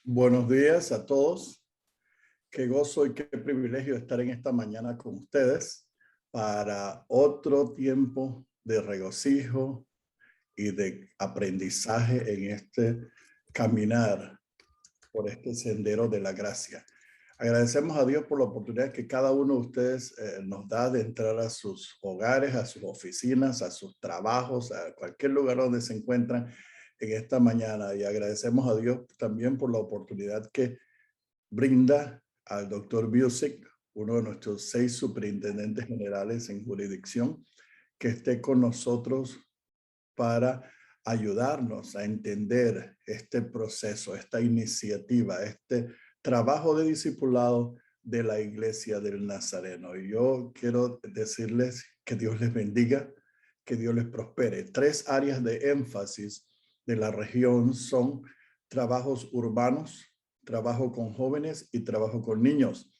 Buenos días a todos. Qué gozo y qué privilegio estar en esta mañana con ustedes para otro tiempo de regocijo y de aprendizaje en este caminar por este sendero de la gracia. Agradecemos a Dios por la oportunidad que cada uno de ustedes nos da de entrar a sus hogares, a sus oficinas, a sus trabajos, a cualquier lugar donde se encuentran en esta mañana. Y agradecemos a Dios también por la oportunidad que brinda al doctor Busick, uno de nuestros 6 superintendentes generales en jurisdicción, que esté con nosotros para ayudarnos a entender este proceso, esta iniciativa, este trabajo de discipulado de la Iglesia del Nazareno. Y yo quiero decirles que Dios les bendiga, que Dios les prospere. 3 áreas de énfasis de la región son trabajos urbanos, trabajo con jóvenes y trabajo con niños.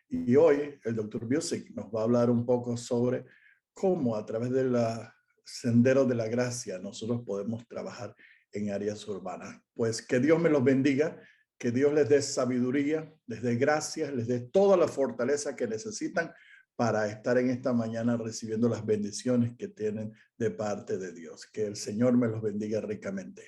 Y hoy el doctor Busick nos va a hablar un poco sobre cómo a través de la sendero de la gracia nosotros podemos trabajar en áreas urbanas. Pues que Dios me los bendiga, que Dios les dé sabiduría, les dé gracias, les dé toda la fortaleza que necesitan para estar en esta mañana recibiendo las bendiciones que tienen de parte de Dios. Que el Señor me los bendiga ricamente.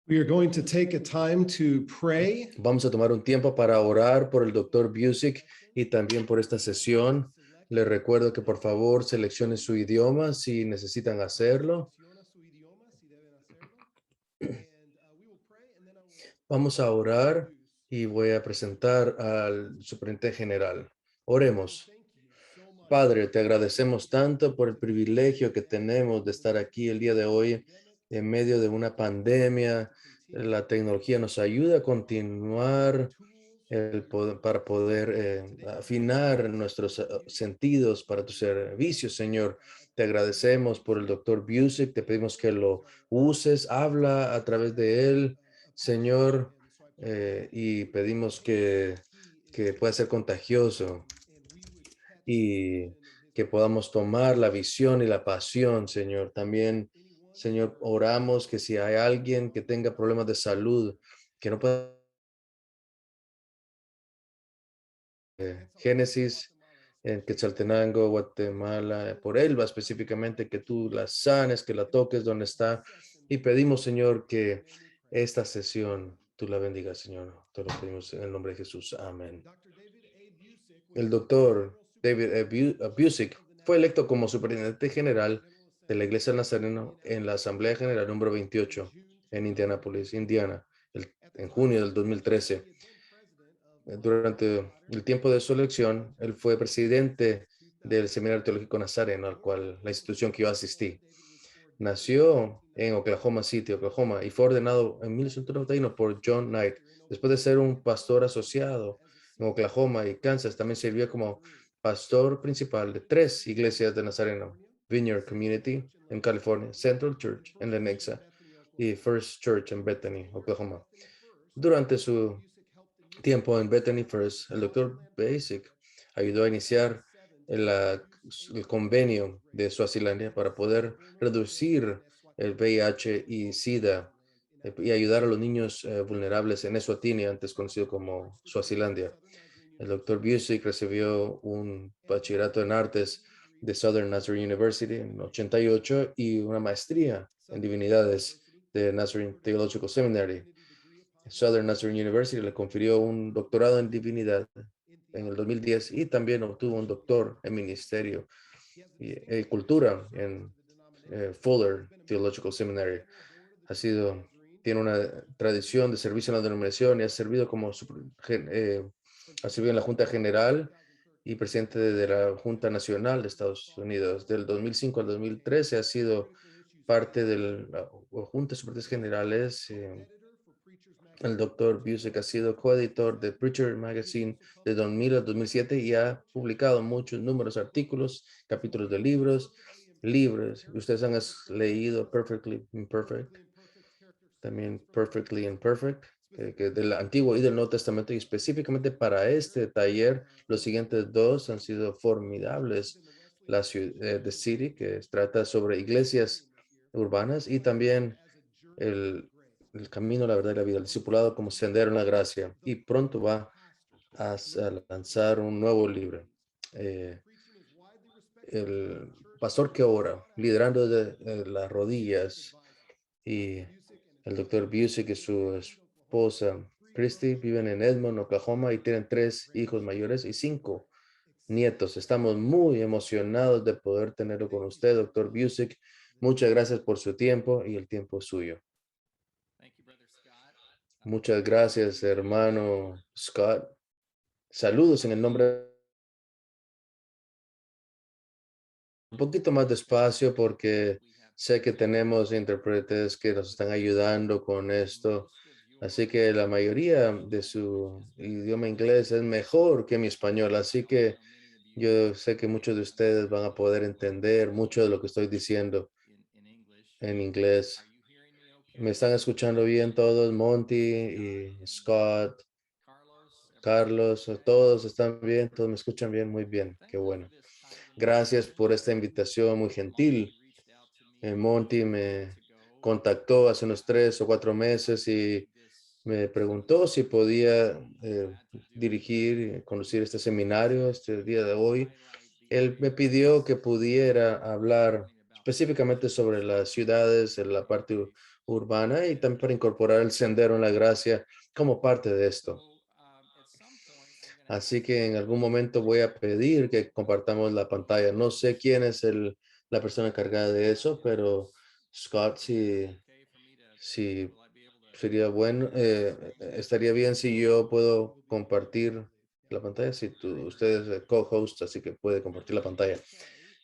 We are going to take a time to pray. Vamos a tomar un tiempo para orar por el doctor Busick y también por esta sesión. Les recuerdo que por favor seleccione su idioma si necesitan hacerlo. Vamos a orar y voy a presentar al superintendente general. Oremos. Padre, te agradecemos tanto por el privilegio que tenemos de estar aquí el día de hoy en medio de una pandemia. La tecnología nos ayuda a continuar para poder afinar nuestros sentidos para tu servicio, Señor. Te agradecemos por el doctor Busick. Te pedimos que lo uses, habla a través de él, Señor, y pedimos que pueda ser contagioso y que podamos tomar la visión y la pasión, Señor. También, Señor, oramos que si hay alguien que tenga problemas de salud, que no pueda... Génesis, en Quetzaltenango, Guatemala, por Elba específicamente, que tú la sanes, que la toques donde está. Y pedimos, Señor, que esta sesión tú la bendigas, Señor. Te lo pedimos en el nombre de Jesús. Amén. El doctor David Busick fue electo como superintendente general de la Iglesia del Nazareno en la Asamblea General número 28 en Indianápolis, Indiana, en junio del 2013. Durante el tiempo de su elección, él fue presidente del Seminario Teológico Nazareno, al cual la institución que yo asistí. Nació en Oklahoma City, Oklahoma, y fue ordenado en 1991 por John Knight. Después de ser un pastor asociado en Oklahoma y Kansas, también sirvió como pastor principal de 3 iglesias de Nazareno: Vineyard Community en California, Central Church en Lenexa y First Church en Bethany, Oklahoma. Durante su tiempo en Bethany First, el doctor Busick ayudó a iniciar el convenio de Suazilandia para poder reducir el VIH y SIDA y ayudar a los niños vulnerables en Eswatini, antes conocido como Suazilandia. El doctor Busick recibió un bachillerato en artes de Southern Nazarene University en 88 y una maestría en divinidades de Nazarene Theological Seminary. Southern Nazarene University le confirió un doctorado en divinidad en el 2010 y también obtuvo un doctor en ministerio y cultura en Fuller Theological Seminary. Tiene una tradición de servicio en la denominación y ha servido ha servido en la Junta General y presidente de la Junta Nacional de Estados Unidos. Del 2005 al 2013 ha sido parte de la Junta de Superintendentes Generales. El doctor Busick ha sido coeditor de Preacher Magazine de 2000 a 2007 y ha publicado muchos números, artículos, capítulos de libros. Ustedes han leído Perfectly Imperfect, también Perfectly Imperfect, que del Antiguo y del Nuevo Testamento, y específicamente para este taller, los siguientes 2 han sido formidables. La ciudad de City, que trata sobre iglesias urbanas, y también el el camino, la verdad y la vida, el discipulado como sendero en la gracia. Y pronto va a lanzar un nuevo libro. Eh, el pastor que ora, liderando de las rodillas, y el doctor Busick y su esposa Christy viven en Edmond, Oklahoma, y tienen 3 hijos mayores y 5 nietos. Estamos muy emocionados de poder tenerlo con usted, doctor Busick. Muchas gracias por su tiempo y el tiempo es suyo. Muchas gracias, hermano Scott. Saludos en el nombre. Un poquito más despacio porque sé que tenemos intérpretes que nos están ayudando con esto. Así que la mayoría de su idioma inglés es mejor que mi español. Así que yo sé que muchos de ustedes van a poder entender mucho de lo que estoy diciendo en inglés. ¿Me están escuchando bien todos? Monty y Scott, Carlos, todos están bien, todos me escuchan bien, muy bien, qué bueno. Gracias por esta invitación muy gentil. Monty me contactó hace unos 3 o 4 meses y me preguntó si podía dirigir y conducir este seminario este día de hoy. Él me pidió que pudiera hablar específicamente sobre las ciudades, en la parte urbana y también para incorporar el sendero en la gracia como parte de esto. Así que en algún momento voy a pedir que compartamos la pantalla. No sé quién es la persona encargada de eso, pero Scott, si sería bueno, estaría bien si yo puedo compartir la pantalla, si usted es el co-host, así que puede compartir la pantalla.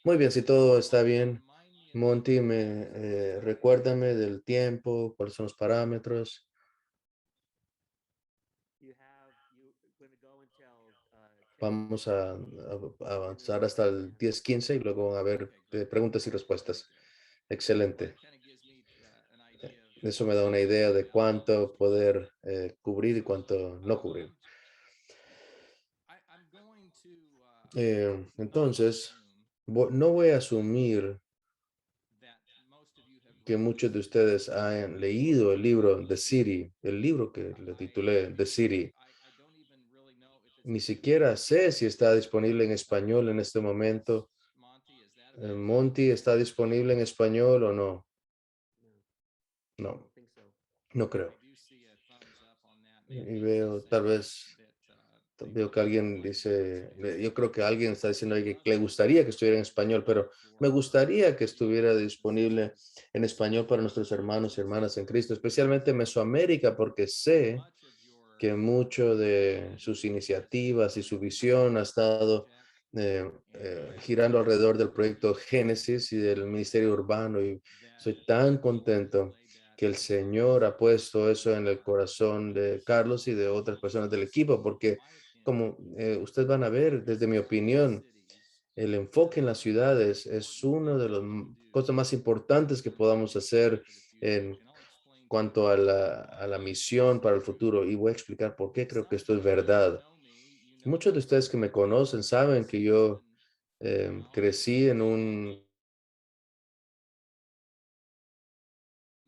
Muy bien, si todo está bien, Monty, recuérdame del tiempo, cuáles son los parámetros. Vamos a avanzar hasta el 10:15 y luego a ver preguntas y respuestas. Excelente. Eso me da una idea de cuánto poder cubrir y cuánto no cubrir. Entonces, no voy a asumir que muchos de ustedes hayan leído el libro The City, el libro que le titulé The City. Ni siquiera sé si está disponible en español en este momento. Monty, ¿está disponible en español o no? No, no creo. Y veo, veo que alguien dice, yo creo que alguien está diciendo ahí que le gustaría que estuviera en español, pero me gustaría que estuviera disponible en español para nuestros hermanos y hermanas en Cristo, especialmente en Mesoamérica, porque sé que mucho de sus iniciativas y su visión ha estado girando alrededor del proyecto Génesis y del ministerio urbano, y soy tan contento que el Señor ha puesto eso en el corazón de Carlos y de otras personas del equipo, porque como ustedes van a ver, desde mi opinión, el enfoque en las ciudades es uno de las cosas más importantes que podamos hacer en cuanto a la misión para el futuro, y voy a explicar por qué creo que esto es verdad. Muchos de ustedes que me conocen saben que yo crecí en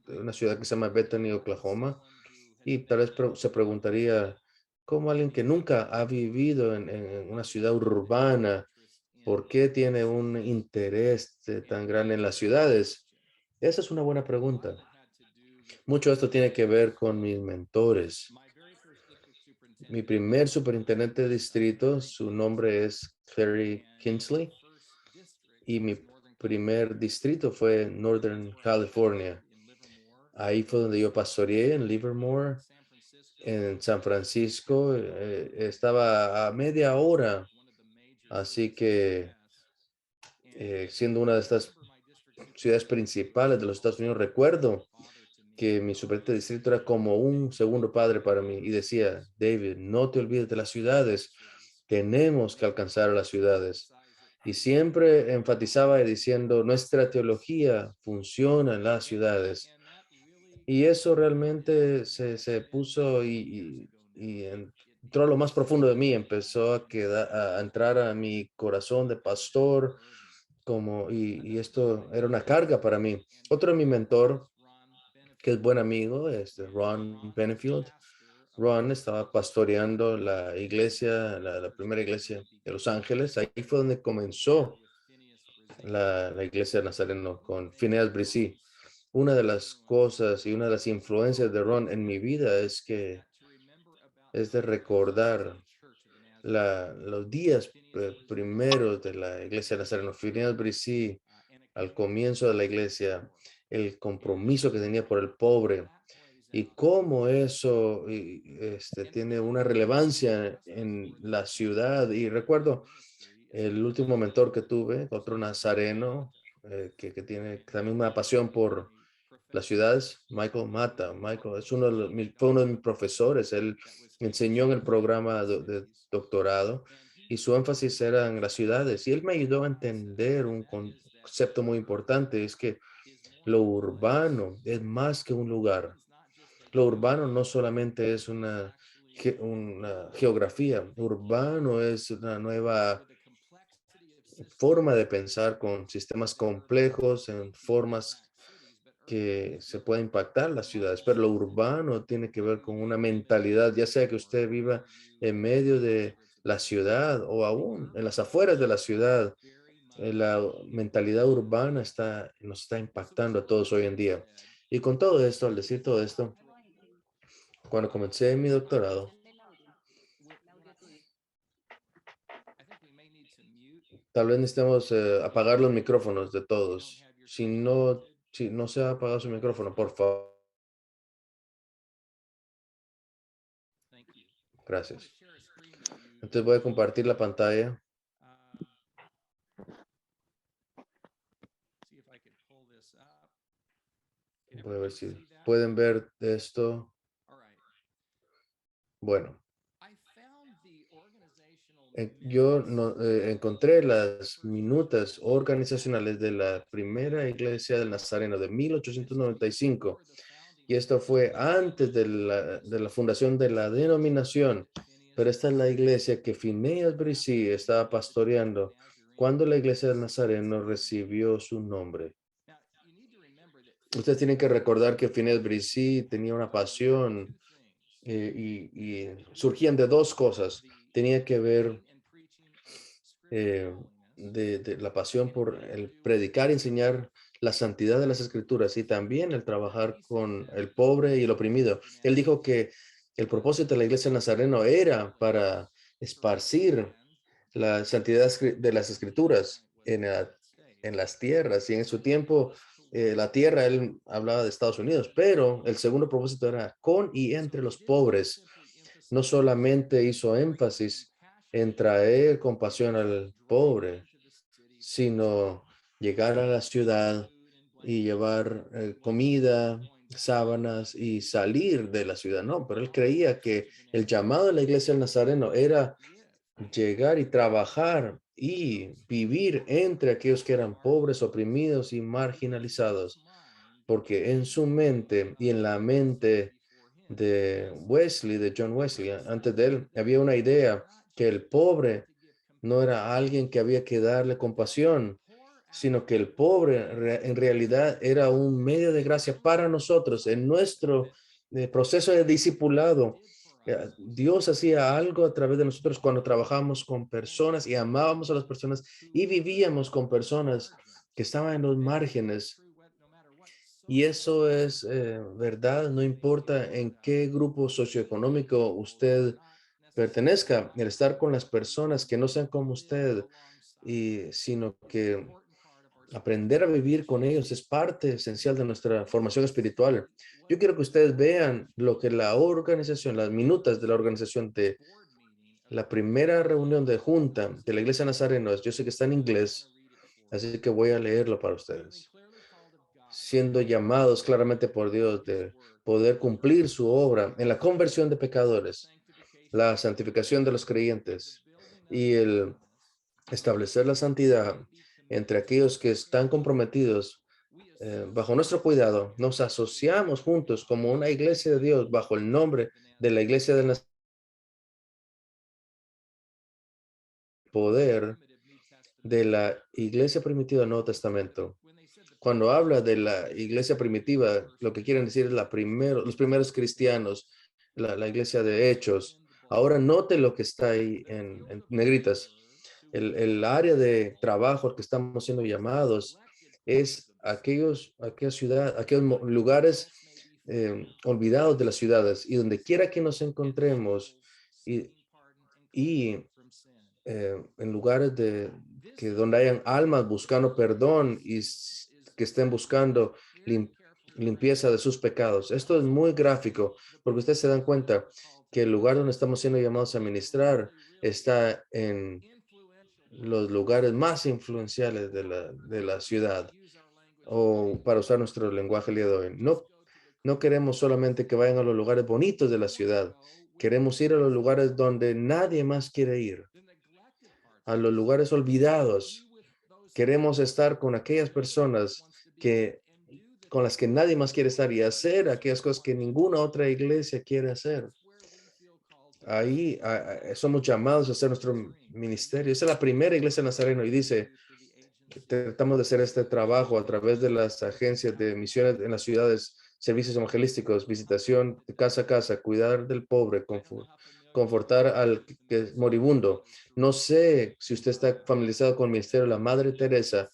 una ciudad que se llama Bethany, Oklahoma, y tal vez se preguntaría, ¿cómo alguien que nunca ha vivido en una ciudad urbana, por qué tiene un interés tan grande en las ciudades? Esa es una buena pregunta. Mucho de esto tiene que ver con mis mentores. Mi primer superintendente de distrito, su nombre es Clary Kinsley, y mi primer distrito fue Northern California. Ahí fue donde yo pastoreé en Livermore, en San Francisco. Estaba a media hora, así que siendo una de estas ciudades principales de los Estados Unidos, recuerdo que mi superintendente de distrito era como un segundo padre para mí y decía, David, no te olvides de las ciudades, tenemos que alcanzar a las ciudades. Y siempre enfatizaba diciendo, nuestra teología funciona en las ciudades. Y eso realmente se puso y entró a lo más profundo de mí, empezó a entrar a mi corazón de pastor, y esto era una carga para mí. Otro de mi mentor que es buen amigo, Ron Benefield. Ron estaba pastoreando la iglesia, la primera iglesia de Los Ángeles. Ahí fue donde comenzó la iglesia de Nazareno con Phineas Bresee. Una de las cosas y una de las influencias de Ron en mi vida es de recordar los días primeros de la iglesia de Nazareno. Phineas Bresee, al comienzo de la iglesia, el compromiso que tenía por el pobre y cómo eso tiene una relevancia en la ciudad. Y recuerdo el último mentor que tuve, otro nazareno, que tiene también una pasión por las ciudades, Michael Mata. Michael es fue uno de mis profesores. Él enseñó en el programa de doctorado y su énfasis era en las ciudades. Y él me ayudó a entender un concepto muy importante, es que lo urbano es más que un lugar. Lo urbano no solamente es una geografía, urbano es una nueva forma de pensar con sistemas complejos, en formas que se puede impactar las ciudades, pero lo urbano tiene que ver con una mentalidad, ya sea que usted viva en medio de la ciudad o aún en las afueras de la ciudad. La mentalidad urbana nos está impactando a todos hoy en día. Y con todo esto, al decir todo esto, cuando comencé mi doctorado, tal vez necesitemos apagar los micrófonos de todos. Si no se ha apagado su micrófono, por favor. Gracias. Entonces voy a compartir la pantalla. Voy a ver si pueden ver esto. Bueno, yo encontré las minutas organizacionales de la primera iglesia del Nazareno de 1895 y esto fue antes de la fundación de la denominación, pero esta es la iglesia que Phineas Bresee estaba pastoreando cuando la iglesia del Nazareno recibió su nombre. Ustedes tienen que recordar que Phineas Bresee tenía una pasión y surgían de dos cosas. Tenía que ver eh, de la pasión por el predicar y enseñar la santidad de las escrituras y también el trabajar con el pobre y el oprimido. Él dijo que el propósito de la iglesia nazareno era para esparcir la santidad de las escrituras en las tierras y en su tiempo la tierra, él hablaba de Estados Unidos, pero el segundo propósito era con y entre los pobres. No solamente hizo énfasis en traer compasión al pobre, sino llegar a la ciudad y llevar comida, sábanas y salir de la ciudad. No, pero él creía que el llamado de la iglesia del Nazareno era llegar y trabajar y vivir entre aquellos que eran pobres, oprimidos y marginalizados, porque en su mente y en la mente de Wesley, de John Wesley, antes de él, había una idea que el pobre no era alguien que había que darle compasión, sino que el pobre en realidad era un medio de gracia para nosotros en nuestro proceso de discipulado. Dios hacía algo a través de nosotros cuando trabajamos con personas y amábamos a las personas y vivíamos con personas que estaban en los márgenes. Y eso es verdad, no importa en qué grupo socioeconómico usted pertenezca, el estar con las personas que no sean como usted, sino que aprender a vivir con ellos es parte esencial de nuestra formación espiritual. Yo quiero que ustedes vean lo que la organización, las minutas de la organización de la primera reunión de junta de la Iglesia Nazareno, yo sé que está en inglés, así que voy a leerlo para ustedes. Siendo llamados claramente por Dios de poder cumplir su obra en la conversión de pecadores, la santificación de los creyentes y el establecer la santidad entre aquellos que están comprometidos bajo nuestro cuidado, nos asociamos juntos como una iglesia de Dios bajo el nombre de la iglesia del poder de la iglesia primitiva del Nuevo Testamento. Cuando habla de la iglesia primitiva, lo que quieren decir es los primeros cristianos, la iglesia de Hechos. Ahora note lo que está ahí en negritas. El área de trabajo al que estamos siendo llamados es aquellos lugares olvidados de las ciudades, y donde quiera que nos encontremos, y, y en lugares donde hayan almas buscando perdón y que estén buscando lim- limpieza de sus pecados. Esto es muy gráfico, porque ustedes se dan cuenta que el lugar donde estamos siendo llamados a ministrar está en los lugares más influenciales de la ciudad, o para usar nuestro lenguaje el día de hoy. No queremos solamente que vayan a los lugares bonitos de la ciudad. Queremos ir a los lugares donde nadie más quiere ir, a los lugares olvidados. Queremos estar con aquellas personas con las que nadie más quiere estar, y hacer aquellas cosas que ninguna otra iglesia quiere hacer. Ahí somos llamados a hacer nuestro ministerio. Esa es la primera iglesia nazareno, y dice, tratamos de hacer este trabajo a través de las agencias de misiones en las ciudades, servicios evangelísticos, visitación de casa a casa, cuidar del pobre, confortar al que es moribundo. No sé si usted está familiarizado con el ministerio de la Madre Teresa,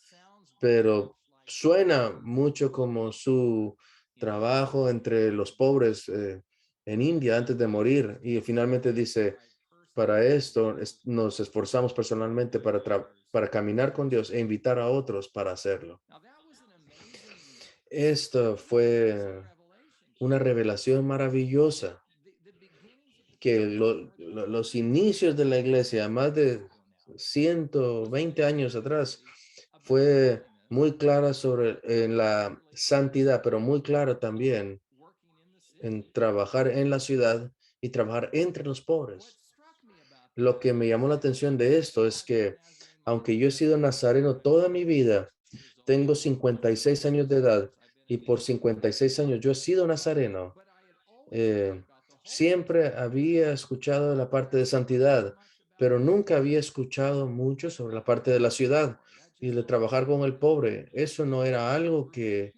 pero suena mucho como su trabajo entre los pobres en India antes de morir. Y finalmente dice, para esto nos esforzamos personalmente para caminar con Dios e invitar a otros para hacerlo. Esto fue una revelación maravillosa, que los inicios de la iglesia, más de 120 años atrás, fue muy clara en la santidad, pero muy clara también en trabajar en la ciudad y trabajar entre los pobres. Lo que me llamó la atención de esto es que, aunque yo he sido nazareno toda mi vida, tengo 56 años de edad, y por 56 años yo he sido nazareno. eh, Siempre había escuchado la parte de santidad, pero nunca había escuchado mucho sobre la parte de la ciudad y de trabajar con el pobre. Eso no era algo que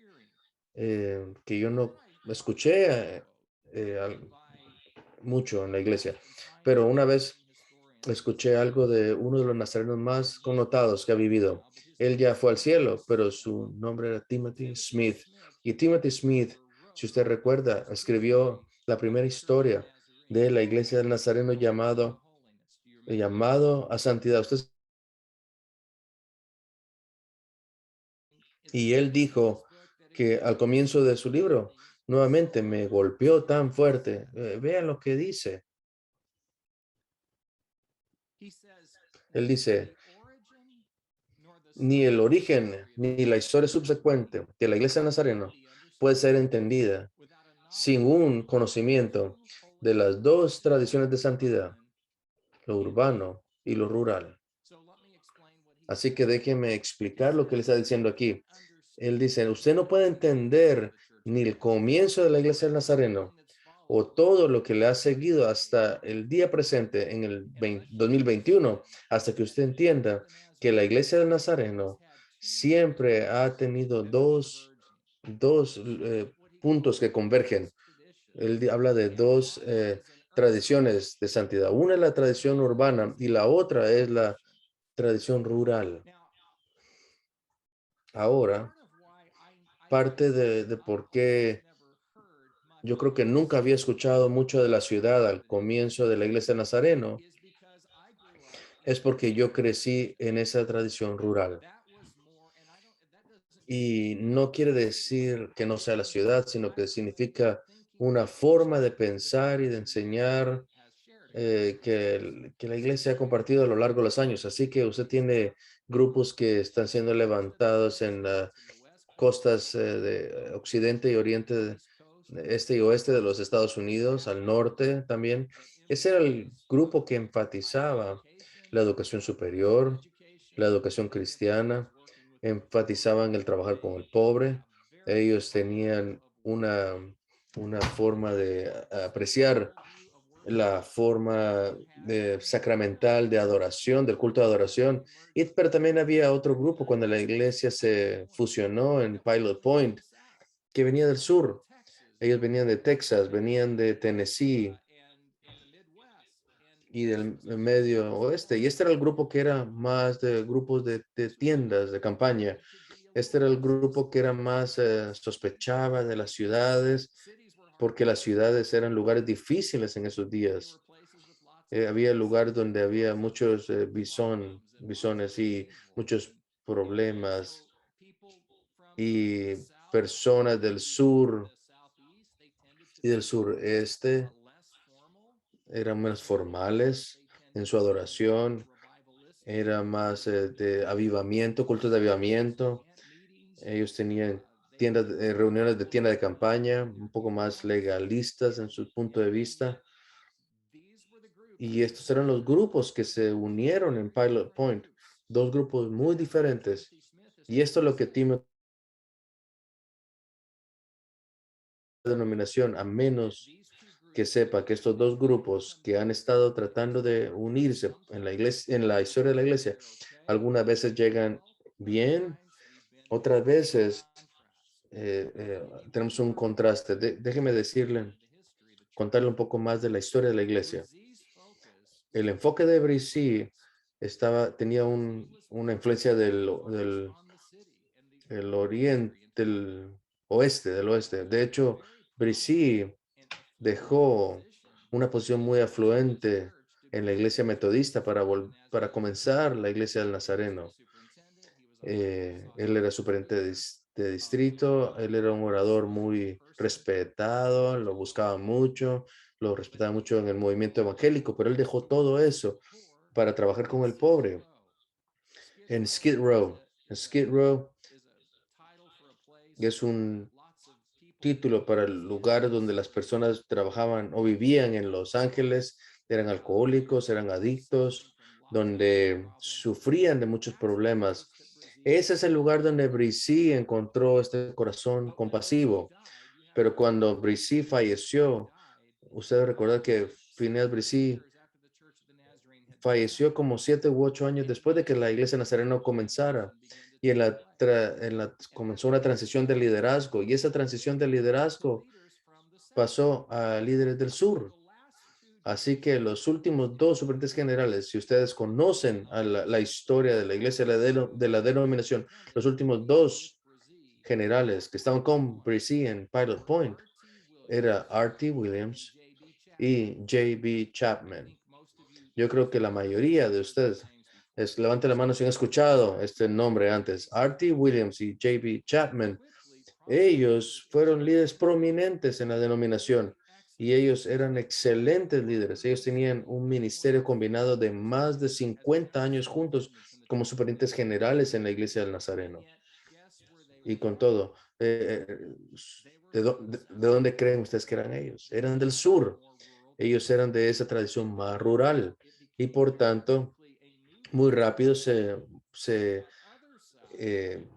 yo no escuché mucho en la iglesia. Pero una vez escuché algo de uno de los nazarenos más connotados que ha vivido. Él ya fue al cielo, pero su nombre era Timothy Smith. Y Timothy Smith, si usted recuerda, escribió la primera historia de la iglesia del Nazareno llamado a santidad. Y él dijo que al comienzo de su libro, nuevamente me golpeó tan fuerte. Vean lo que dice. Él dice, ni el origen ni la historia subsecuente de la iglesia nazareno puede ser entendida sin un conocimiento de las dos tradiciones de santidad, lo urbano y lo rural. Así que déjeme explicar lo que él está diciendo aquí. Él dice, usted no puede entender ni el comienzo de la iglesia del Nazareno o todo lo que le ha seguido hasta el día presente en el 2021, hasta que usted entienda que la iglesia del Nazareno siempre ha tenido dos puntos que convergen. Él habla de dos tradiciones de santidad. Una es la tradición urbana y la otra es la tradición rural. Ahora, parte de por qué yo creo que nunca había escuchado mucho de la ciudad al comienzo de la iglesia de Nazareno es porque yo crecí en esa tradición rural. Y no quiere decir que no sea la ciudad, sino que significa una forma de pensar y de enseñar que la iglesia ha compartido a lo largo de los años. Así que usted tiene grupos que están siendo levantados en las costas de occidente y oriente, este y oeste de los Estados Unidos, al norte también. Ese era el grupo que enfatizaba la educación superior, la educación cristiana, enfatizaban el trabajar con el pobre. Ellos tenían una forma de apreciar la forma sacramental de adoración, del culto de adoración. Pero también había otro grupo cuando la iglesia se fusionó en Pilot Point, que venía del sur. Ellos venían de Texas, venían de Tennessee y del medio oeste. Y este era el grupo que era más de grupos de tiendas de campaña. Este era el grupo que era más sospechaba de las ciudades, porque las ciudades eran lugares difíciles en esos días. Había lugares donde había muchos bisones y muchos problemas, y personas del sur y del sureste eran menos formales en su adoración, era más de avivamiento, cultos de avivamiento. Ellos tenían reuniones de tienda de campaña, un poco más legalistas en su punto de vista. Y estos eran los grupos que se unieron en Pilot Point, dos grupos muy diferentes. Y esto es lo que Timothy denominación, a menos que sepa que estos dos grupos que han estado tratando de unirse en la iglesia, en la historia de la iglesia, algunas veces llegan bien, otras veces tenemos un contraste. Déjeme decirle, contarle un poco más de la historia de la iglesia. El enfoque de Brizzy tenía una influencia del oriente, del oeste. De hecho, Brizzy dejó una posición muy afluente en la iglesia metodista para comenzar la iglesia del Nazareno. Él era superintendente de distrito, él era un orador muy respetado, lo buscaba mucho, lo respetaba mucho en el movimiento evangélico, pero él dejó todo eso para trabajar con el pobre en Skid Row. En Skid Row es un título para el lugar donde las personas trabajaban o vivían en Los Ángeles, eran alcohólicos, eran adictos, donde sufrían de muchos problemas. Ese es el lugar donde Brizzy encontró este corazón compasivo. Pero cuando Brizzy falleció, usted recuerda que Phineas Brizzy falleció como 7 u 8 años después de que la iglesia nazareno comenzara. Y comenzó una transición de liderazgo. Y esa transición de liderazgo pasó a líderes del sur. Así que los últimos dos superintendentes generales, si ustedes conocen a la historia de la iglesia de la denominación, los últimos dos generales que estaban con Brizzy en Pilot Point, era R.T. Williams y J.B. Chapman. Yo creo que la mayoría de ustedes, levante la mano si han escuchado este nombre antes, R.T. Williams y J.B. Chapman. Ellos fueron líderes prominentes en la denominación y ellos eran excelentes líderes. Ellos tenían un ministerio combinado de más de 50 años juntos como superintendentes generales en la iglesia del Nazareno. Y con todo, ¿de dónde creen ustedes que eran ellos? Eran del sur. Ellos eran de esa tradición más rural y por tanto, muy rápido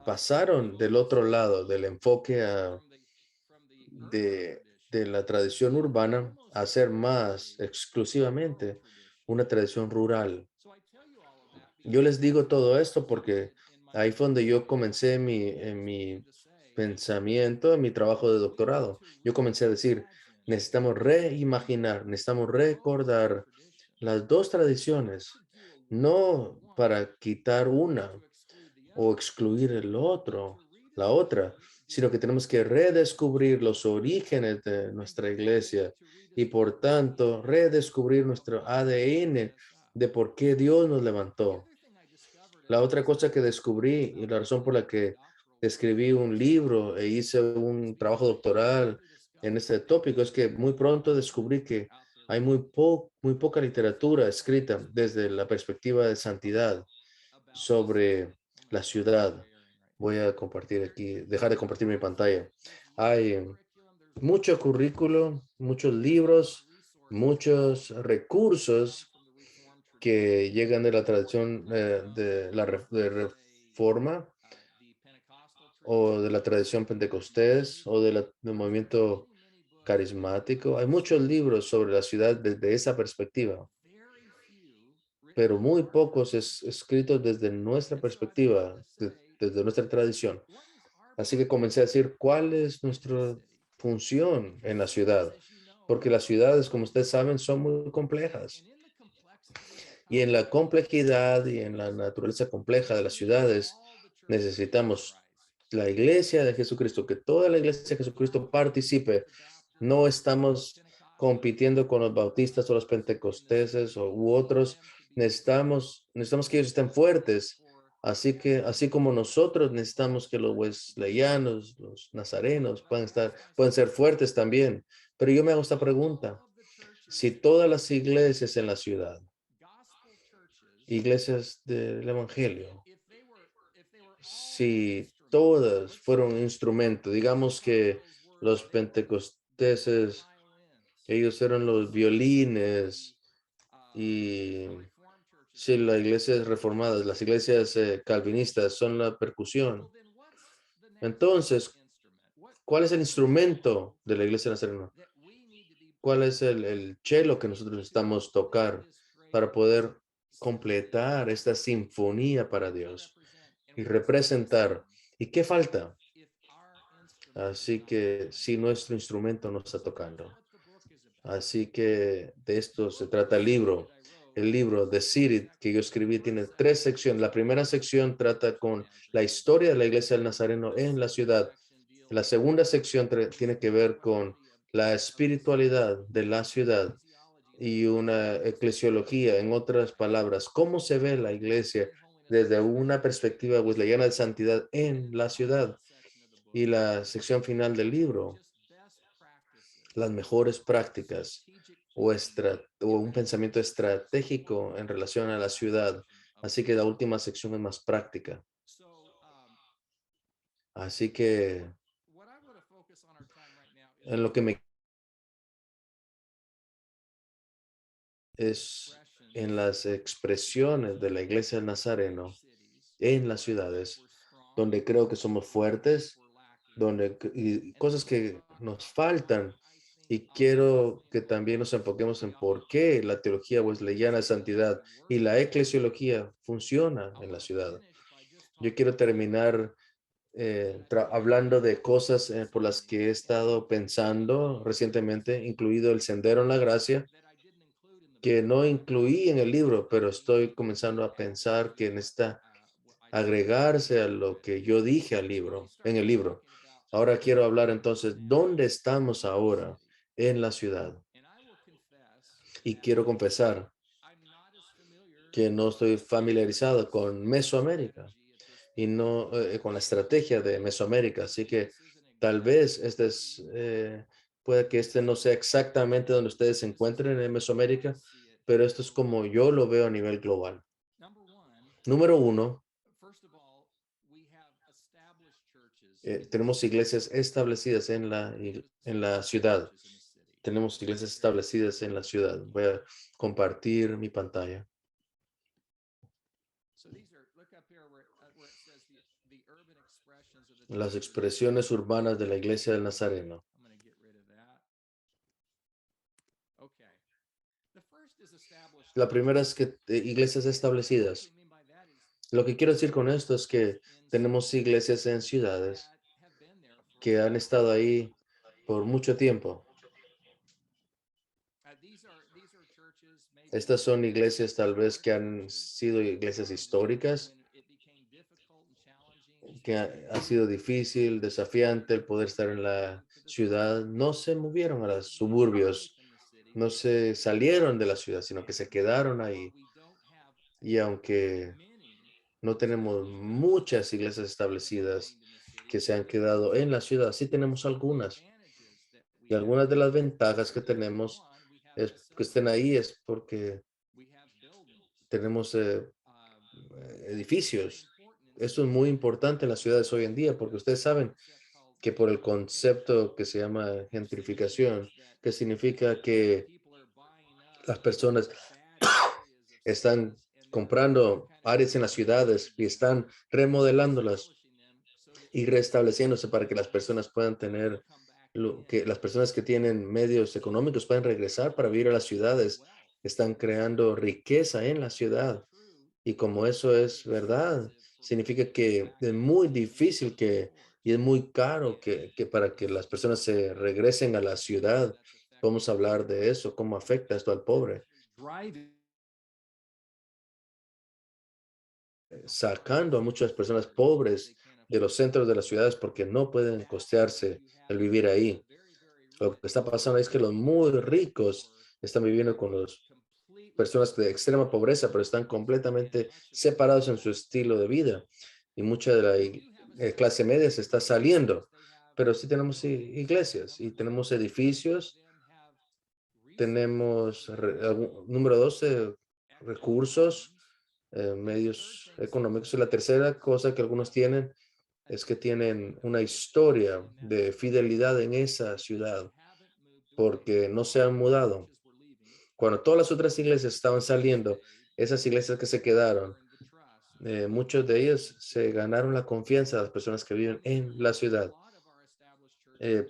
pasaron del otro lado del enfoque de la tradición urbana a ser más exclusivamente una tradición rural. Yo les digo todo esto porque ahí fue donde yo comencé en mi pensamiento, en mi trabajo de doctorado. Yo comencé a decir, necesitamos reimaginar, necesitamos recordar las dos tradiciones, no para quitar una o excluir la otra, sino que tenemos que redescubrir los orígenes de nuestra iglesia y por tanto redescubrir nuestro ADN de por qué Dios nos levantó. La otra cosa que descubrí y la razón por la que escribí un libro e hice un trabajo doctoral en este tópico es que muy pronto descubrí que hay muy poca literatura escrita desde la perspectiva de santidad sobre la ciudad. Voy a compartir aquí, dejar de compartir mi pantalla. Hay mucho currículo, muchos libros, muchos recursos que llegan de la tradición de reforma o de la tradición pentecostés o del movimiento carismático. Hay muchos libros sobre la ciudad desde esa perspectiva, pero muy pocos escritos desde nuestra perspectiva, desde nuestra tradición. Así que comencé a decir, ¿cuál es nuestra función en la ciudad? Porque las ciudades, como ustedes saben, son muy complejas. Y en la complejidad y en la naturaleza compleja de las ciudades, necesitamos la iglesia de Jesucristo, que toda la iglesia de Jesucristo participe. No estamos compitiendo con los bautistas o los pentecosteses u otros. Necesitamos que ellos estén fuertes. Así que, así como nosotros necesitamos que los wesleyanos, los nazarenos pueden ser fuertes también. Pero yo me hago esta pregunta. Si todas las iglesias en la ciudad, iglesias del evangelio, si todas fueron un instrumento, digamos que los pentecosteses, ellos eran los violines, y si las iglesias reformadas, las iglesias calvinistas son la percusión, entonces, ¿cuál es el instrumento de la iglesia nazarena? ¿Cuál es el cello que nosotros necesitamos tocar para poder completar esta sinfonía para Dios y representar? ¿Y qué falta? Así que si nuestro instrumento no está tocando. Así que de esto se trata el libro. El libro de City que yo escribí tiene 3 secciones. La primera sección trata con la historia de la iglesia del Nazareno en la ciudad. La segunda sección tiene que ver con la espiritualidad de la ciudad y una eclesiología, en otras palabras, cómo se ve la iglesia desde una perspectiva wesleyana de santidad en la ciudad. Y la sección final del libro, las mejores prácticas o un pensamiento estratégico en relación a la ciudad. Así que la última sección es más práctica. Así que en lo que me es en las expresiones de la iglesia del Nazareno en las ciudades, donde creo que somos fuertes, y cosas que nos faltan. Y quiero que también nos enfoquemos en por qué la teología wesleyana de santidad y la eclesiología funciona en la ciudad. Yo quiero terminar hablando de cosas por las que he estado pensando recientemente, incluido el Sendero en la Gracia, que no incluí en el libro, pero estoy comenzando a pensar que necesita agregarse a lo que yo dije en el libro. Ahora quiero hablar entonces, ¿dónde estamos ahora en la ciudad? Y quiero confesar que no estoy familiarizado con Mesoamérica y no con la estrategia de Mesoamérica. Así que tal vez puede que este no sea exactamente donde ustedes se encuentren en Mesoamérica, pero esto es como yo lo veo a nivel global. Número uno, tenemos iglesias establecidas en la ciudad. Tenemos iglesias establecidas en la ciudad. Voy a compartir mi pantalla. Las expresiones urbanas de la iglesia del Nazareno. La primera es que iglesias establecidas. Lo que quiero decir con esto es que tenemos iglesias en ciudades que han estado ahí por mucho tiempo. Estas son iglesias tal vez que han sido iglesias históricas, que ha sido difícil, desafiante el poder estar en la ciudad. No se movieron a los suburbios, no se salieron de la ciudad, sino que se quedaron ahí. Y aunque no tenemos muchas iglesias establecidas que se han quedado en la ciudad, sí tenemos algunas. Y algunas de las ventajas que tenemos es que estén ahí es porque tenemos edificios. Esto es muy importante en las ciudades hoy en día porque ustedes saben que por el concepto que se llama gentrificación, que significa que las personas están comprando áreas en las ciudades y están remodelándolas y restableciéndose para que las personas puedan tener que las personas que tienen medios económicos pueden regresar para vivir a las ciudades, están creando riqueza en la ciudad. Y como eso es verdad, significa que es muy difícil y es muy caro que para que las personas se regresen a la ciudad. Vamos a hablar de eso, cómo afecta esto al pobre, sacando a muchas personas pobres de los centros de las ciudades porque no pueden costearse el vivir ahí. Lo que está pasando es que los muy ricos están viviendo con las personas de extrema pobreza, pero están completamente separados en su estilo de vida. Y mucha de la clase media se está saliendo. Pero sí tenemos iglesias y tenemos edificios, tenemos, número 12, recursos, medios económicos. Y la tercera cosa que algunos tienen es que tienen una historia de fidelidad en esa ciudad porque no se han mudado. Cuando todas las otras iglesias estaban saliendo, esas iglesias que se quedaron, muchos de ellos se ganaron la confianza de las personas que viven en la ciudad.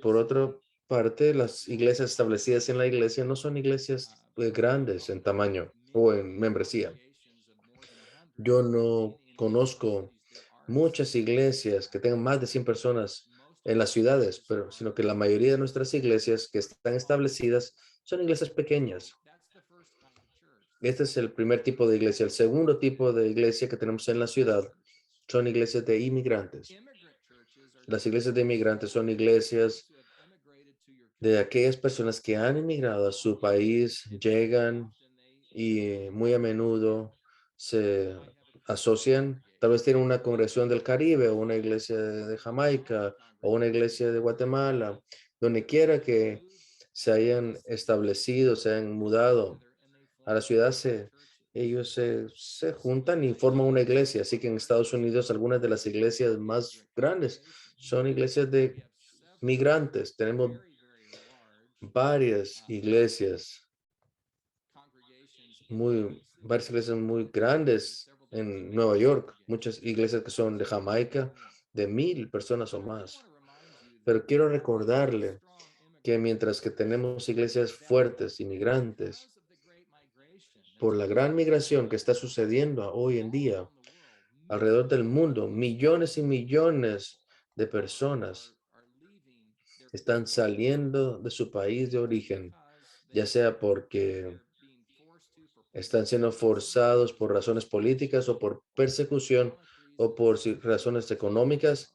Por otra parte, las iglesias establecidas en la iglesia no son iglesias grandes en tamaño o en membresía. Yo no conozco muchas iglesias que tengan más de 100 personas en las ciudades, pero sino que la mayoría de nuestras iglesias que están establecidas son iglesias pequeñas. Este es el primer tipo de iglesia. El segundo tipo de iglesia que tenemos en la ciudad son iglesias de inmigrantes. Las iglesias de inmigrantes son iglesias de aquellas personas que han inmigrado a su país, llegan y muy a menudo se asocian, tal vez tienen una congregación del Caribe o una iglesia de Jamaica o una iglesia de Guatemala, donde quiera que se hayan establecido, se hayan mudado a la ciudad, ellos se juntan y forman una iglesia. Así que en Estados Unidos algunas de las iglesias más grandes son iglesias de migrantes. Tenemos varias iglesias varias iglesias muy grandes en Nueva York, muchas iglesias que son de Jamaica, de 1,000 personas o más. Pero quiero recordarle que mientras que tenemos iglesias fuertes, inmigrantes, por la gran migración que está sucediendo hoy en día alrededor del mundo, millones y millones de personas están saliendo de su país de origen, ya sea porque están siendo forzados por razones políticas o por persecución o por razones económicas,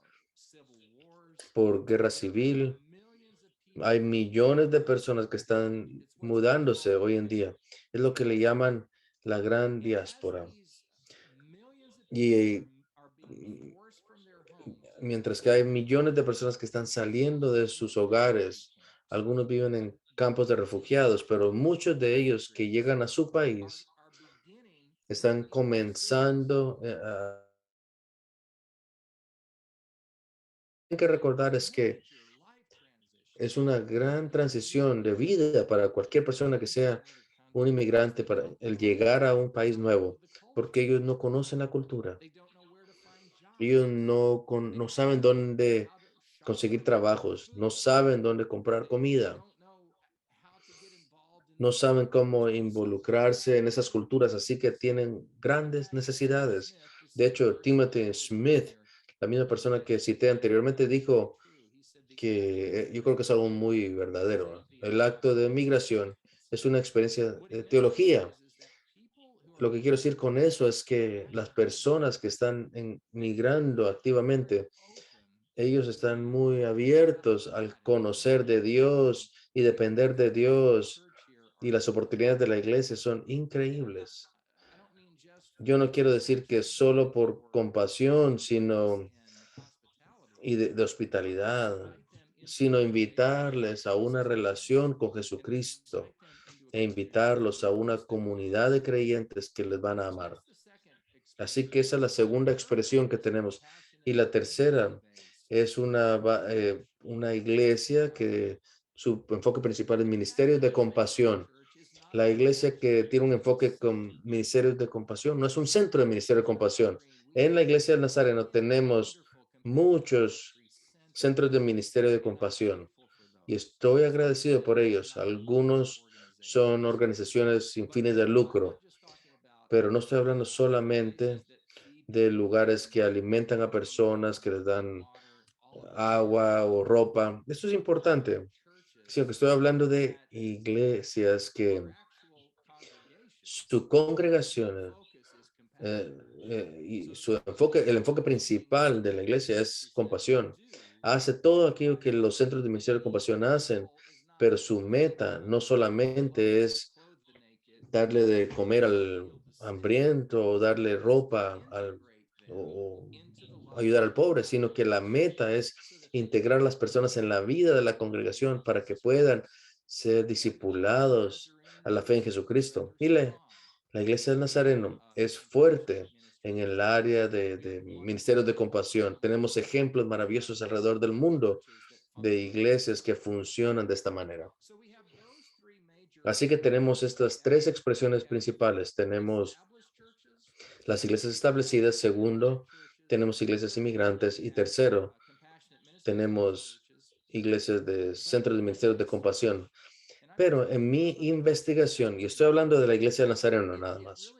por guerra civil. Hay millones de personas que están mudándose hoy en día. Es lo que le llaman la gran diáspora. Y mientras que hay millones de personas que están saliendo de sus hogares, algunos viven en campos de refugiados, pero muchos de ellos que llegan a su país están comenzando que recordar es que es una gran transición de vida para cualquier persona que sea un inmigrante para el llegar a un país nuevo, porque ellos no conocen la cultura. Ellos no saben dónde conseguir trabajos, no saben dónde comprar comida, no saben cómo involucrarse en esas culturas, así que tienen grandes necesidades. De hecho, Timothy Smith, la misma persona que cité anteriormente, dijo que yo creo que es algo muy verdadero. El acto de migración es una experiencia de teología. Lo que quiero decir con eso es que las personas que están migrando activamente, ellos están muy abiertos al conocer de Dios y depender de Dios, y las oportunidades de la iglesia son increíbles. Yo no quiero decir que solo por compasión, sino y de hospitalidad, sino invitarles a una relación con Jesucristo e invitarlos a una comunidad de creyentes que les van a amar. Así que esa es la segunda expresión que tenemos. Y la tercera es una iglesia que su enfoque principal es ministerios de compasión. La iglesia que tiene un enfoque con ministerios de compasión no es un centro de ministerio de compasión. En la iglesia del Nazareno tenemos muchos centros de ministerio de compasión. y estoy agradecido por ellos. Algunos son organizaciones sin fines de lucro, pero no estoy hablando solamente de lugares que alimentan a personas, que les dan agua o ropa. Esto es importante, sino que estoy hablando de iglesias que su congregación y el enfoque principal de la iglesia es compasión. Hace todo aquello que los centros de ministerio de compasión hacen, pero su meta no solamente es darle de comer al hambriento o darle ropa o ayudar al pobre, sino que la meta es integrar a las personas en la vida de la congregación para que puedan ser discipulados a la fe en Jesucristo. Y la iglesia del Nazareno es fuerte en el área de ministerios de compasión. Tenemos ejemplos maravillosos alrededor del mundo de iglesias que funcionan de esta manera. Así que tenemos estas tres expresiones principales. Tenemos las iglesias establecidas. Segundo, tenemos iglesias inmigrantes. Y tercero, tenemos iglesias de centros de ministerios de compasión. Pero en mi investigación, y estoy hablando de la iglesia de Nazareno nada más,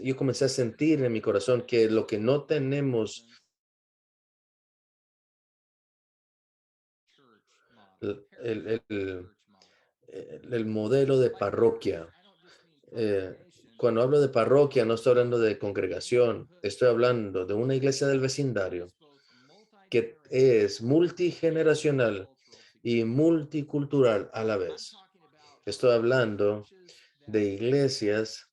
yo comencé a sentir en mi corazón que lo que no tenemos, el modelo de parroquia. Eh, Cuando hablo de parroquia, no estoy hablando de congregación, estoy hablando de una iglesia del vecindario que es multigeneracional y multicultural a la vez. Estoy hablando de iglesias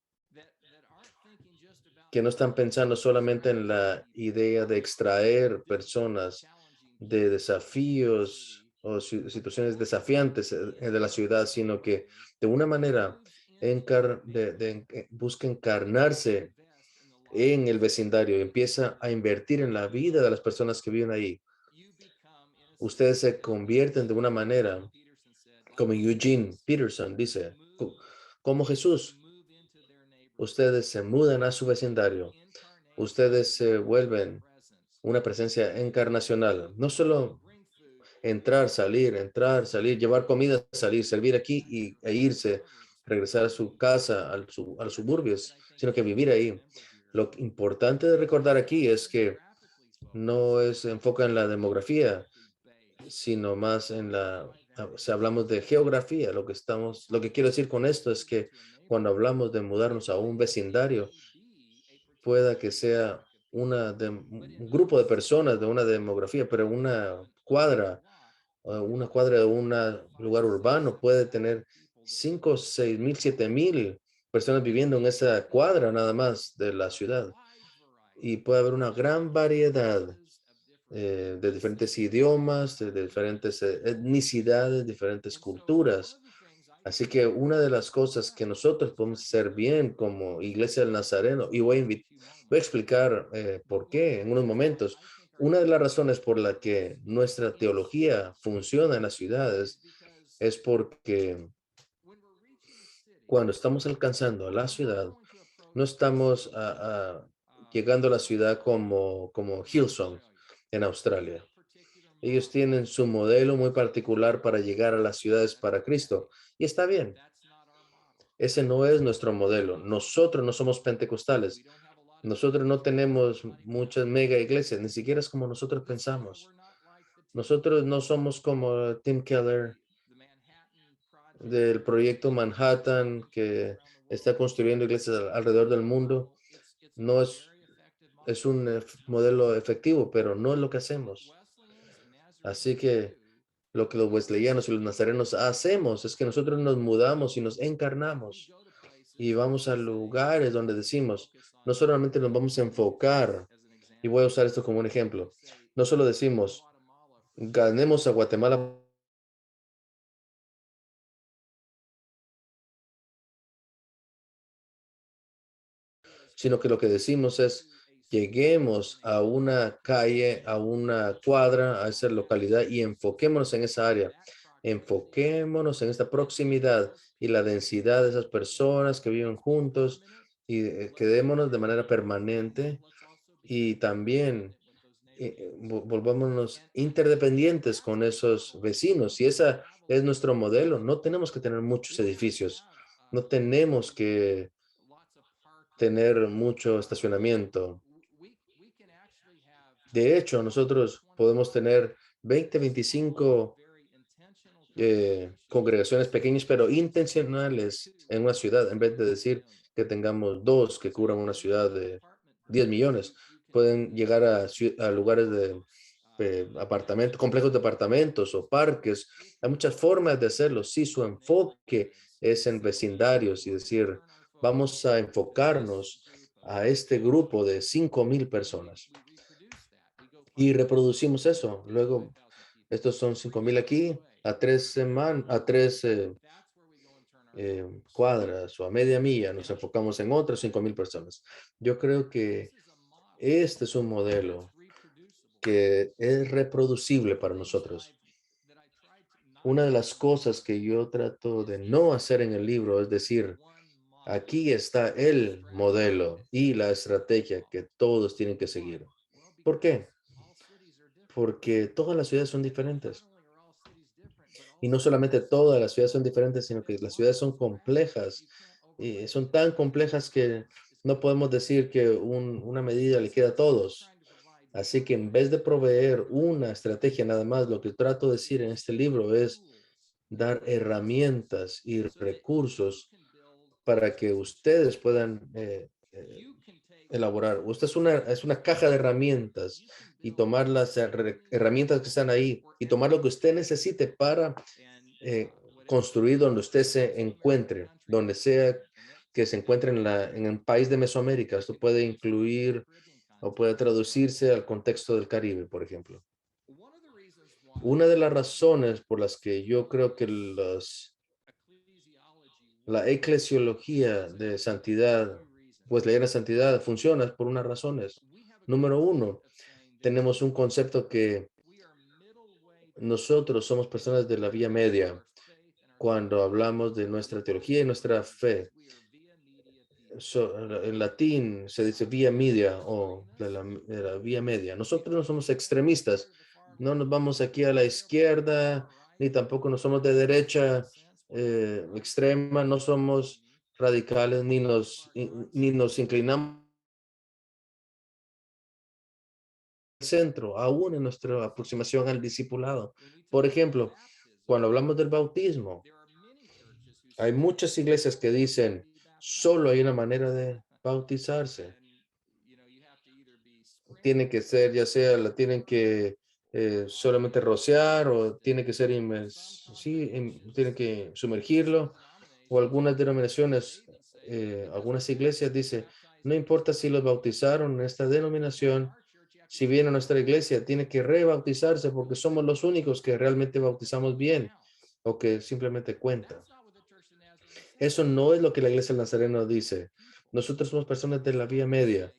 que no están pensando solamente en la idea de extraer personas de desafíos o situaciones desafiantes de la ciudad, sino que de una manera busca encarnarse en el vecindario, empieza a invertir en la vida de las personas que viven ahí. Ustedes se convierten de una manera, como Eugene Peterson dice, como Jesús. Ustedes se mudan a su vecindario. Ustedes se vuelven una presencia encarnacional. No solo entrar, salir, llevar comida, salir, servir aquí e irse, regresar a su casa, a los suburbios, sino que vivir ahí. Lo importante de recordar aquí es que no se enfoca en la demografía, sino más si hablamos de geografía, lo que quiero decir con esto es que cuando hablamos de mudarnos a un vecindario, pueda que sea un grupo de personas de una demografía, pero una cuadra de un lugar urbano puede tener 5, 6,000, 7,000 personas viviendo en esa cuadra nada más de la ciudad. Y puede haber una gran variedad de diferentes idiomas, de diferentes etnicidades, diferentes culturas. Así que una de las cosas que nosotros podemos hacer bien como Iglesia del Nazareno, y voy a explicar por qué en unos momentos. Una de las razones por la que nuestra teología funciona en las ciudades es porque cuando estamos alcanzando a la ciudad, no estamos llegando a la ciudad como Hillsong en Australia. Ellos tienen su modelo muy particular para llegar a las ciudades para Cristo. Y está bien, ese no es nuestro modelo. Nosotros no somos pentecostales. Nosotros no tenemos muchas mega iglesias, ni siquiera es como nosotros pensamos. Nosotros no somos como Tim Keller del proyecto Manhattan que está construyendo iglesias alrededor del mundo. No es un modelo efectivo, pero no es lo que hacemos. Así que lo que los wesleyanos y los nazarenos hacemos es que nosotros nos mudamos y nos encarnamos y vamos a lugares donde decimos, no solamente nos vamos a enfocar, y voy a usar esto como un ejemplo, no solo decimos, ganemos a Guatemala, sino que lo que decimos es, lleguemos a una calle, a una cuadra, a esa localidad y enfoquémonos en esa área. Enfoquémonos en esta proximidad y la densidad de esas personas que viven juntos y quedémonos de manera permanente y también volvámonos interdependientes con esos vecinos. Y ese es nuestro modelo. No tenemos que tener muchos edificios. No tenemos que tener mucho estacionamiento. De hecho, nosotros podemos tener 20, 25 congregaciones pequeñas, pero intencionales en una ciudad, en vez de decir que tengamos dos que cubran una ciudad de 10 millones. Pueden llegar a lugares de apartamentos, complejos de apartamentos o parques. Hay muchas formas de hacerlo. Si su enfoque es en vecindarios y decir, vamos a enfocarnos a este grupo de 5,000 personas y reproducimos eso. Luego, estos son 5,000 aquí, a 3 semanas, a 3 cuadras o a media milla, nos enfocamos en otras 5,000 personas. Yo creo que este es un modelo que es reproducible para nosotros. Una de las cosas que yo trato de no hacer en el libro es decir, aquí está el modelo y la estrategia que todos tienen que seguir. ¿Por qué? Porque todas las ciudades son diferentes. Y no solamente todas las ciudades son diferentes, sino que las ciudades son complejas. Y son tan complejas que no podemos decir que una medida le queda a todos. Así que en vez de proveer una estrategia nada más, lo que trato de decir en este libro es dar herramientas y recursos para que ustedes puedan elaborar. Usted es una caja de herramientas y tomar las herramientas que están ahí y tomar lo que usted necesite para eh, construir donde usted se encuentre, donde sea que se encuentre en el país de Mesoamérica. Esto puede incluir o puede traducirse al contexto del Caribe, por ejemplo. Una de las razones por las que yo creo que la eclesiología de santidad, pues la santidad funciona es por unas razones. Número uno, tenemos un concepto que nosotros somos personas de la vía media cuando hablamos de nuestra teología y nuestra fe. En latín se dice vía media o de la vía media. Nosotros no somos extremistas, no nos vamos aquí a la izquierda, ni tampoco no somos de derecha extrema, no somos radicales, ni nos inclinamos al centro, aún en nuestra aproximación al discipulado. Por ejemplo, cuando hablamos del bautismo, hay muchas iglesias que dicen, solo hay una manera de bautizarse. Tiene que ser, ya sea la tienen que solamente rociar o tiene que ser sí, tiene que sumergirlo. O algunas denominaciones, algunas iglesias dicen, no importa si los bautizaron en esta denominación, si viene a nuestra iglesia, tiene que rebautizarse porque somos los únicos que realmente bautizamos bien o que simplemente cuenta. Eso no es lo que la iglesia del Nazareno dice. Nosotros somos personas de la vía media,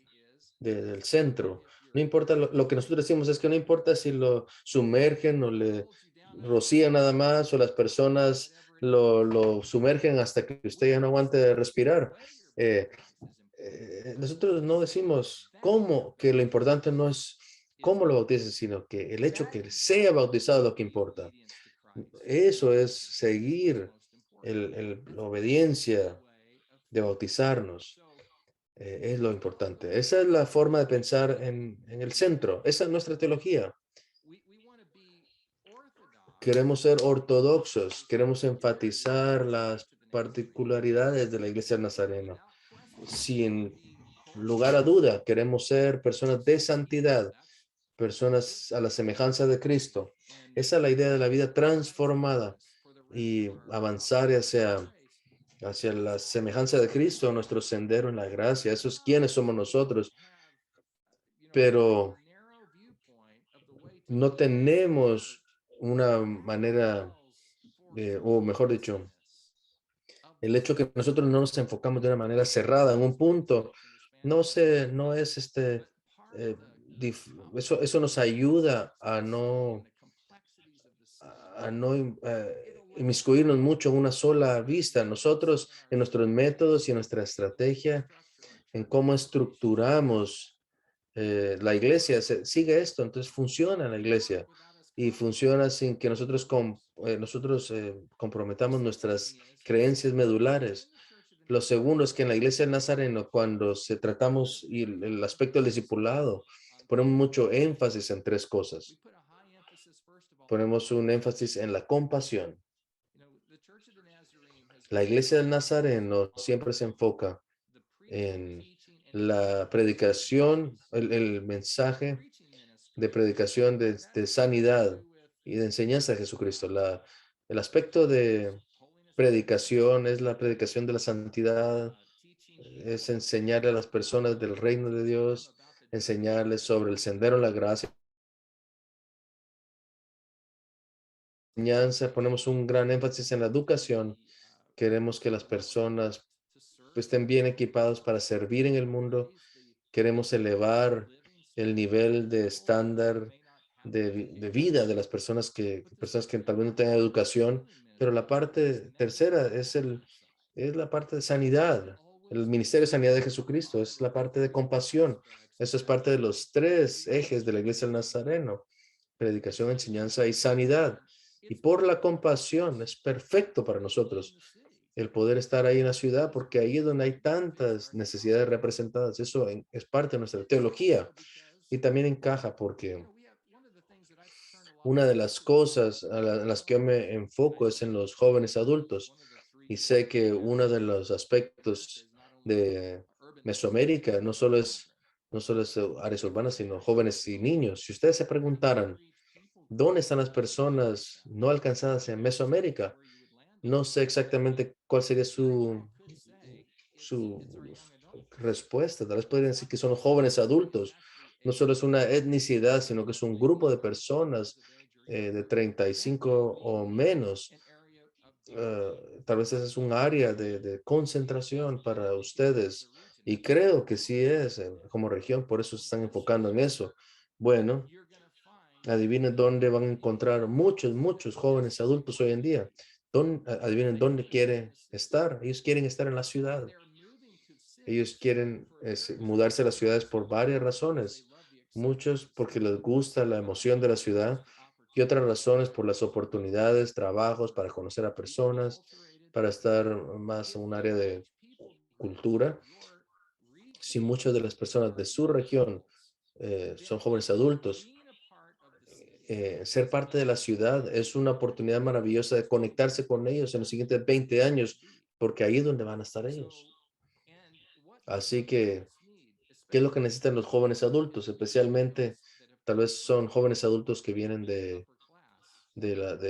del centro. No importa, lo que nosotros decimos es que no importa si lo sumergen o le rocían nada más o las personas lo sumergen hasta que usted ya no aguante de respirar. Eh, Nosotros no decimos cómo, que lo importante no es cómo lo bautices, sino que el hecho que él sea bautizado es lo que importa. Eso es seguir la obediencia de bautizarnos. Es lo importante. Esa es la forma de pensar en el centro. Esa es nuestra teología. Queremos ser ortodoxos, queremos enfatizar las particularidades de la iglesia nazarena. Sin lugar a duda, queremos ser personas de santidad, personas a la semejanza de Cristo. Esa es la idea de la vida transformada y avanzar hacia la semejanza de Cristo, nuestro sendero en la gracia. Eso es quienes somos nosotros. Pero no tenemos una manera, o mejor dicho, el hecho que nosotros no nos enfocamos de una manera cerrada en un punto, no es eh, eso nos ayuda a no inmiscuirnos mucho en una sola vista. Nosotros, en nuestros métodos y en nuestra estrategia, en cómo estructuramos la iglesia sigue esto, entonces funciona la iglesia y funciona sin que nosotros comprometamos nuestras creencias medulares. Lo segundo es que en la iglesia del Nazareno, cuando tratamos y el aspecto del discipulado, ponemos mucho énfasis en tres cosas. Ponemos un énfasis en la compasión. La iglesia del Nazareno siempre se enfoca en la predicación, el mensaje de predicación de sanidad y de enseñanza de Jesucristo. El aspecto de predicación es la predicación de la santidad, es enseñarle a las personas del reino de Dios, enseñarles sobre el sendero de la gracia. Enseñanza, ponemos un gran énfasis en la educación. Queremos que las personas pues, estén bien equipados para servir en el mundo. Queremos elevar el nivel de estándar de vida de las personas que tal vez no tengan educación, pero la parte tercera es la parte de sanidad, el ministerio de sanidad de Jesucristo, es la parte de compasión. Eso es parte de los tres ejes de la iglesia del Nazareno: predicación, enseñanza y sanidad. Y por la compasión es perfecto para nosotros el poder estar ahí en la ciudad, porque ahí es donde hay tantas necesidades representadas. Eso es parte de nuestra teología y también encaja porque una de las cosas en las que yo me enfoco es en los jóvenes adultos y sé que uno de los aspectos de Mesoamérica no solo es áreas urbanas, sino jóvenes y niños. Si ustedes se preguntaran, ¿dónde están las personas no alcanzadas en Mesoamérica? No sé exactamente cuál sería su respuesta. Tal vez podrían decir que son los jóvenes adultos. No solo es una etnicidad, sino que es un grupo de personas de 35 o menos. Tal vez ese es un área de concentración para ustedes. Y creo que sí es como región, por eso se están enfocando en eso. Bueno, adivinen dónde van a encontrar muchos jóvenes adultos hoy en día. Adivinen dónde quieren estar. Ellos quieren estar en la ciudad. Ellos quieren mudarse a las ciudades por varias razones. Muchos porque les gusta la emoción de la ciudad y otras razones por las oportunidades, trabajos, para conocer a personas, para estar más en un área de cultura. Si muchas de las personas de su región son jóvenes adultos, ser parte de la ciudad es una oportunidad maravillosa de conectarse con ellos en los siguientes 20 años, porque ahí es donde van a estar ellos. Así que, ¿qué es lo que necesitan los jóvenes adultos? Especialmente, tal vez son jóvenes adultos que vienen de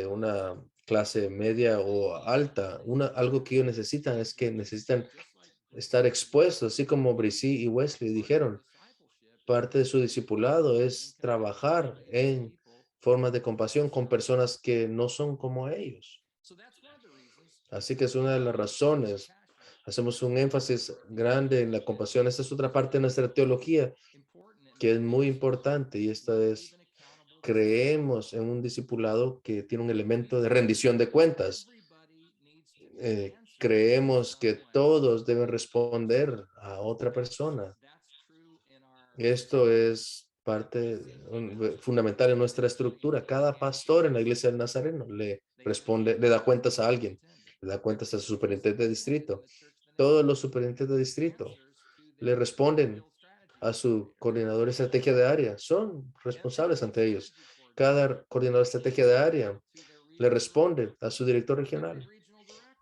una clase media o alta. Algo que ellos necesitan es que necesitan estar expuestos, así como Bricy y Wesley dijeron. Parte de su discipulado es trabajar en formas de compasión con personas que no son como ellos. Así que es una de las razones. Hacemos un énfasis grande en la compasión. Esta es otra parte de nuestra teología que es muy importante y esta es, creemos en un discipulado que tiene un elemento de rendición de cuentas. Creemos que todos deben responder a otra persona. Esto es parte fundamental en nuestra estructura. Cada pastor en la iglesia del Nazareno le da cuentas a alguien, le da cuentas a su superintendente de distrito. Todos los superintendentes de distrito le responden a su coordinador de estrategia de área. Son responsables ante ellos. Cada coordinador de estrategia de área le responde a su director regional.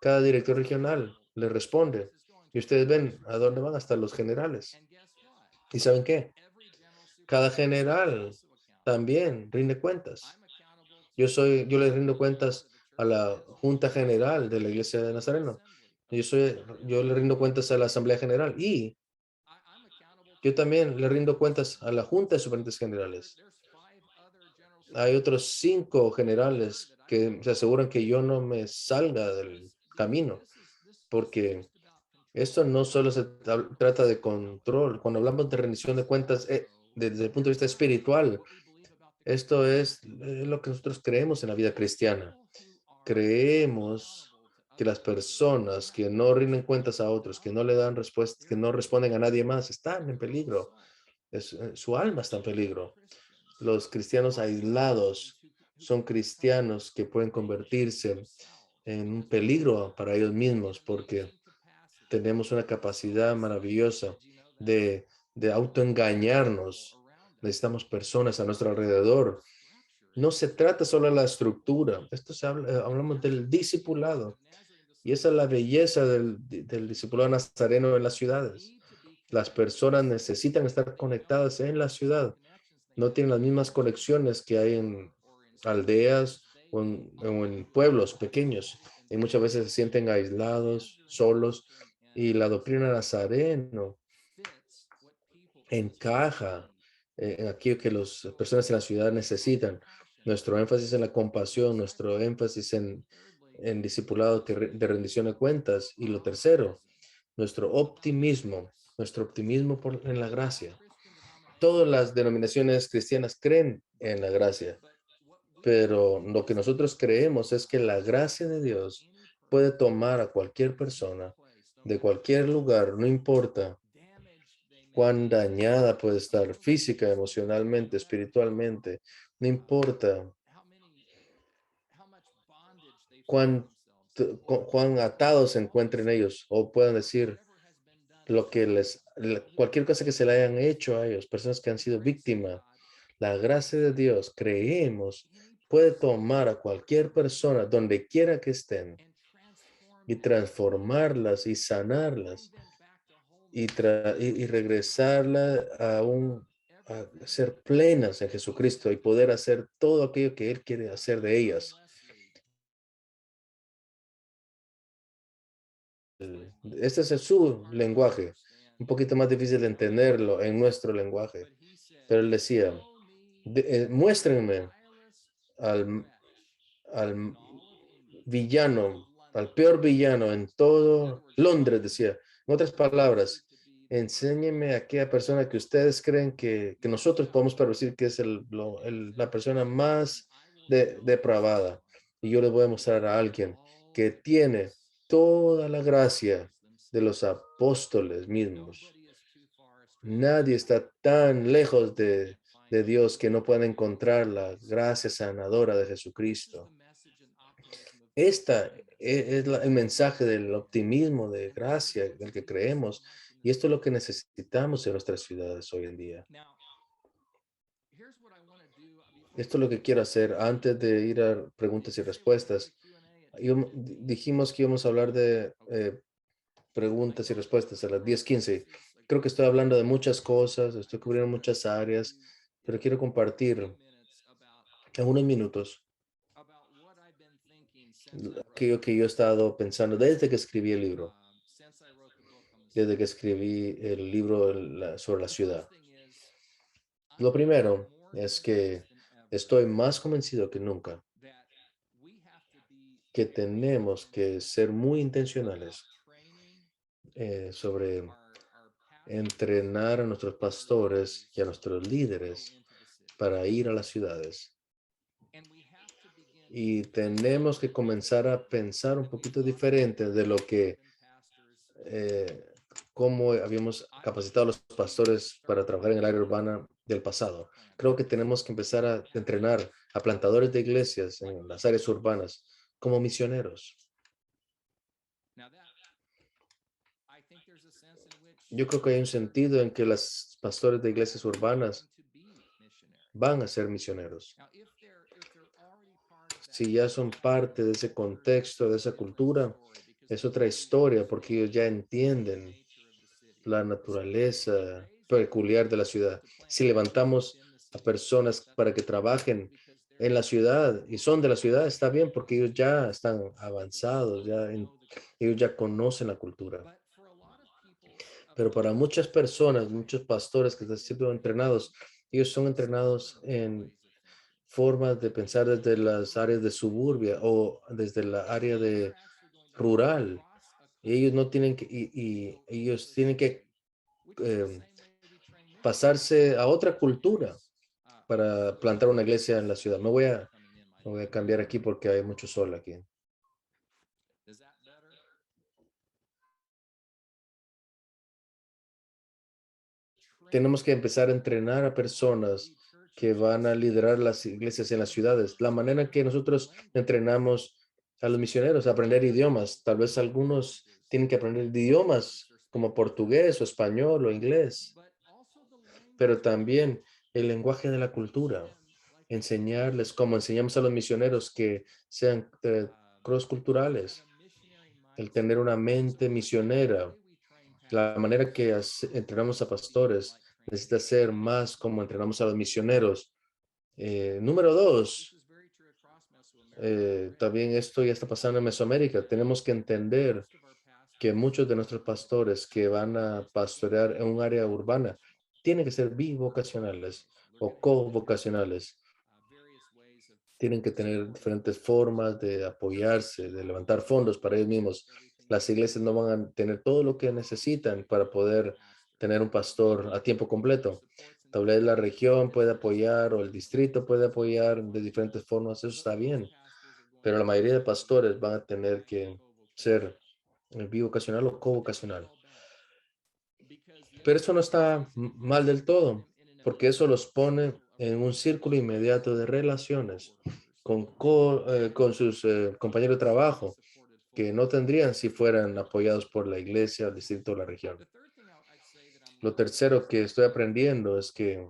Cada director regional le responde. Y ustedes ven a dónde van hasta los generales. ¿Y saben qué? Cada general también rinde cuentas. Yo le rindo cuentas a la Junta General de la Iglesia de Nazareno. Yo le rindo cuentas a la Asamblea General y yo también le rindo cuentas a la Junta de Superintendentes Generales. Hay otros 5 generales que se aseguran que yo no me salga del camino, porque esto no solo se trata de control. Cuando hablamos de rendición de cuentas, desde el punto de vista espiritual, esto es lo que nosotros creemos en la vida cristiana. Creemos que las personas que no rinden cuentas a otros, que no le dan respuesta, que no responden a nadie más, están en peligro. Su alma está en peligro. Los cristianos aislados son cristianos que pueden convertirse en un peligro para ellos mismos porque tenemos una capacidad maravillosa de autoengañarnos. Necesitamos personas a nuestro alrededor. No se trata solo de la estructura. Hablamos del discipulado. Y esa es la belleza del discipulado nazareno en las ciudades. Las personas necesitan estar conectadas en la ciudad. No tienen las mismas conexiones que hay en aldeas o en pueblos pequeños. Y muchas veces se sienten aislados, solos. Y la doctrina nazareno encaja en aquello que las personas en la ciudad necesitan. Nuestro énfasis en la compasión, nuestro énfasis en discipulado de rendición de cuentas. Y lo tercero, nuestro optimismo en la gracia. Todas las denominaciones cristianas creen en la gracia, pero lo que nosotros creemos es que la gracia de Dios puede tomar a cualquier persona de cualquier lugar, no importa cuán dañada puede estar física, emocionalmente, espiritualmente, no importa cuán, cuán atados se encuentren ellos o puedan decir lo que cualquier cosa que se le hayan hecho a ellos, personas que han sido víctimas. La gracia de Dios, creemos, puede tomar a cualquier persona, donde quiera que estén, y transformarlas y sanarlas y regresarlas a ser plenas en Jesucristo y poder hacer todo aquello que Él quiere hacer de ellas. Este es su lenguaje, un poquito más difícil de entenderlo en nuestro lenguaje, pero Él decía, muéstrenme al, al villano, al peor villano en todo Londres, decía. En otras palabras, enséñeme a aquella persona que ustedes creen que nosotros podemos decir que es la persona más depravada. Y yo les voy a mostrar a alguien que tiene toda la gracia de los apóstoles mismos. Nadie está tan lejos de Dios que no pueda encontrar la gracia sanadora de Jesucristo. Esta es el mensaje del optimismo, de gracia, del que creemos. Y esto es lo que necesitamos en nuestras ciudades hoy en día. Esto es lo que quiero hacer antes de ir a preguntas y respuestas. Dijimos que íbamos a hablar de preguntas y respuestas a las 10:15. Creo que estoy hablando de muchas cosas, estoy cubriendo muchas áreas, pero quiero compartir en unos minutos aquello que yo he estado pensando desde que escribí el libro, sobre la ciudad. Lo primero es que estoy más convencido que nunca que tenemos que ser muy intencionales sobre entrenar a nuestros pastores y a nuestros líderes para ir a las ciudades. Y tenemos que comenzar a pensar un poquito diferente de lo que, cómo habíamos capacitado a los pastores para trabajar en el área urbana del pasado. Creo que tenemos que empezar a entrenar a plantadores de iglesias en las áreas urbanas como misioneros. Yo creo que hay un sentido en que los pastores de iglesias urbanas van a ser misioneros. Si ya son parte de ese contexto, de esa cultura, es otra historia porque ellos ya entienden la naturaleza peculiar de la ciudad. Si levantamos a personas para que trabajen en la ciudad y son de la ciudad, está bien porque ellos ya están avanzados, ellos ya conocen la cultura. Pero para muchas personas, muchos pastores que están siendo entrenados, ellos son entrenados en formas de pensar desde las áreas de suburbia o desde la área de rural. Y ellos no tienen que, y ellos tienen que eh, pasarse a otra cultura para plantar una iglesia en la ciudad. Me voy a cambiar aquí porque hay mucho sol aquí. tenemos que empezar a entrenar a personas que van a liderar las iglesias en las ciudades. La manera en que nosotros entrenamos a los misioneros a aprender idiomas, tal vez algunos tienen que aprender idiomas como portugués o español o inglés, pero también el lenguaje de la cultura, enseñarles como enseñamos a los misioneros que sean cross-culturales, el tener una mente misionera. La manera que entrenamos a pastores necesita ser más como entrenamos a los misioneros. Número dos, también esto ya está pasando en Mesoamérica. Tenemos que entender que muchos de nuestros pastores que van a pastorear en un área urbana tienen que ser bivocacionales o covocacionales. Tienen que tener diferentes formas de apoyarse, de levantar fondos para ellos mismos. Las iglesias no van a tener todo lo que necesitan para poder tener un pastor a tiempo completo. Tal vez la región puede apoyar o el distrito puede apoyar de diferentes formas, eso está bien, pero la mayoría de pastores van a tener que ser bivocacional o covocacional. Pero eso no está mal del todo, porque eso los pone en un círculo inmediato de relaciones con sus compañeros de trabajo, que no tendrían si fueran apoyados por la iglesia, el distrito o la región. Lo tercero que estoy aprendiendo es que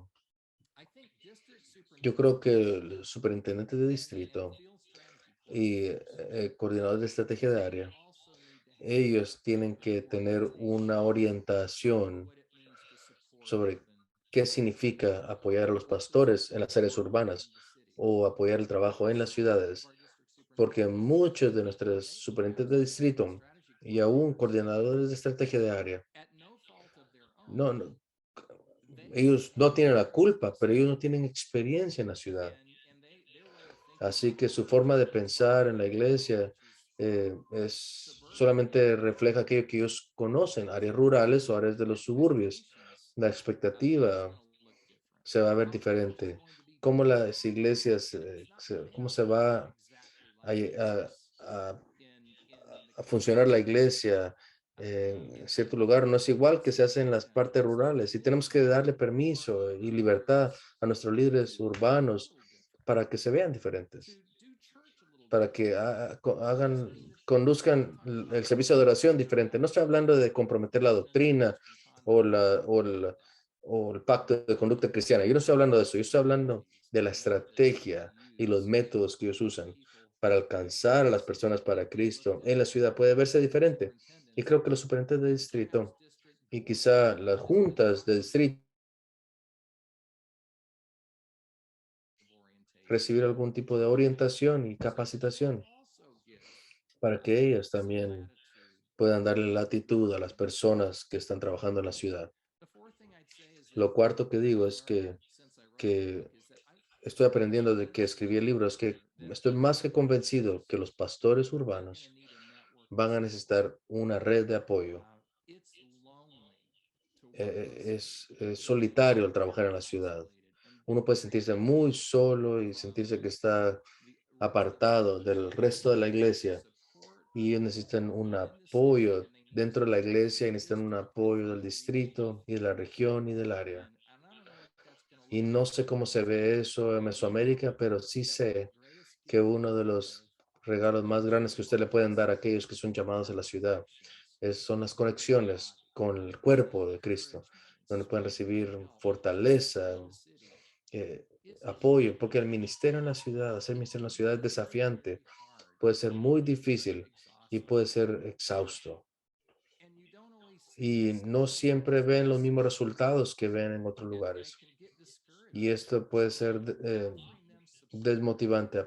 yo creo que el superintendente de distrito y coordinador de estrategia de área, ellos tienen que tener una orientación sobre qué significa apoyar a los pastores en las áreas urbanas o apoyar el trabajo en las ciudades, porque muchos de nuestros superintendentes de distrito y aún coordinadores de estrategia de área, no, no, ellos no tienen la culpa, pero ellos no tienen experiencia en la ciudad. Así que su forma de pensar en la iglesia solamente refleja aquello que ellos conocen, áreas rurales o áreas de los suburbios. La expectativa se va a ver diferente. Cómo las iglesias, cómo se va a funcionar la iglesia en cierto lugar, no es igual que se hace en las partes rurales. Y tenemos que darle permiso y libertad a nuestros líderes urbanos para que se vean diferentes, para que conduzcan el servicio de oración diferente. No estoy hablando de comprometer la doctrina o, o el pacto de conducta cristiana. Yo no estoy hablando de eso. Yo estoy hablando de la estrategia y los métodos que ellos usan para alcanzar a las personas para Cristo en la ciudad. Puede verse diferente. Y creo que los superintendentes de distrito y quizá las juntas de distrito recibir algún tipo de orientación y capacitación para que ellos también puedan darle latitud a las personas que están trabajando en la ciudad. Lo cuarto que digo es que estoy aprendiendo de que escribí el libro, es que estoy más que convencido que los pastores urbanos van a necesitar una red de apoyo. Es solitario el trabajar en la ciudad. Uno puede sentirse muy solo y sentirse que está apartado del resto de la iglesia y ellos necesitan un apoyo dentro de la iglesia y necesitan un apoyo del distrito y de la región y del área. Y no sé cómo se ve eso en Mesoamérica, pero sí sé que uno de los regalos más grandes que usted le pueden dar a aquellos que son llamados a la ciudad son las conexiones con el cuerpo de Cristo, donde pueden recibir fortaleza, eh, apoyo, porque el ministerio en la ciudad, hacer ministerio en la ciudad es desafiante, puede ser muy difícil y puede ser exhausto. Y no siempre ven los mismos resultados que ven en otros lugares. Y esto puede ser desmotivante.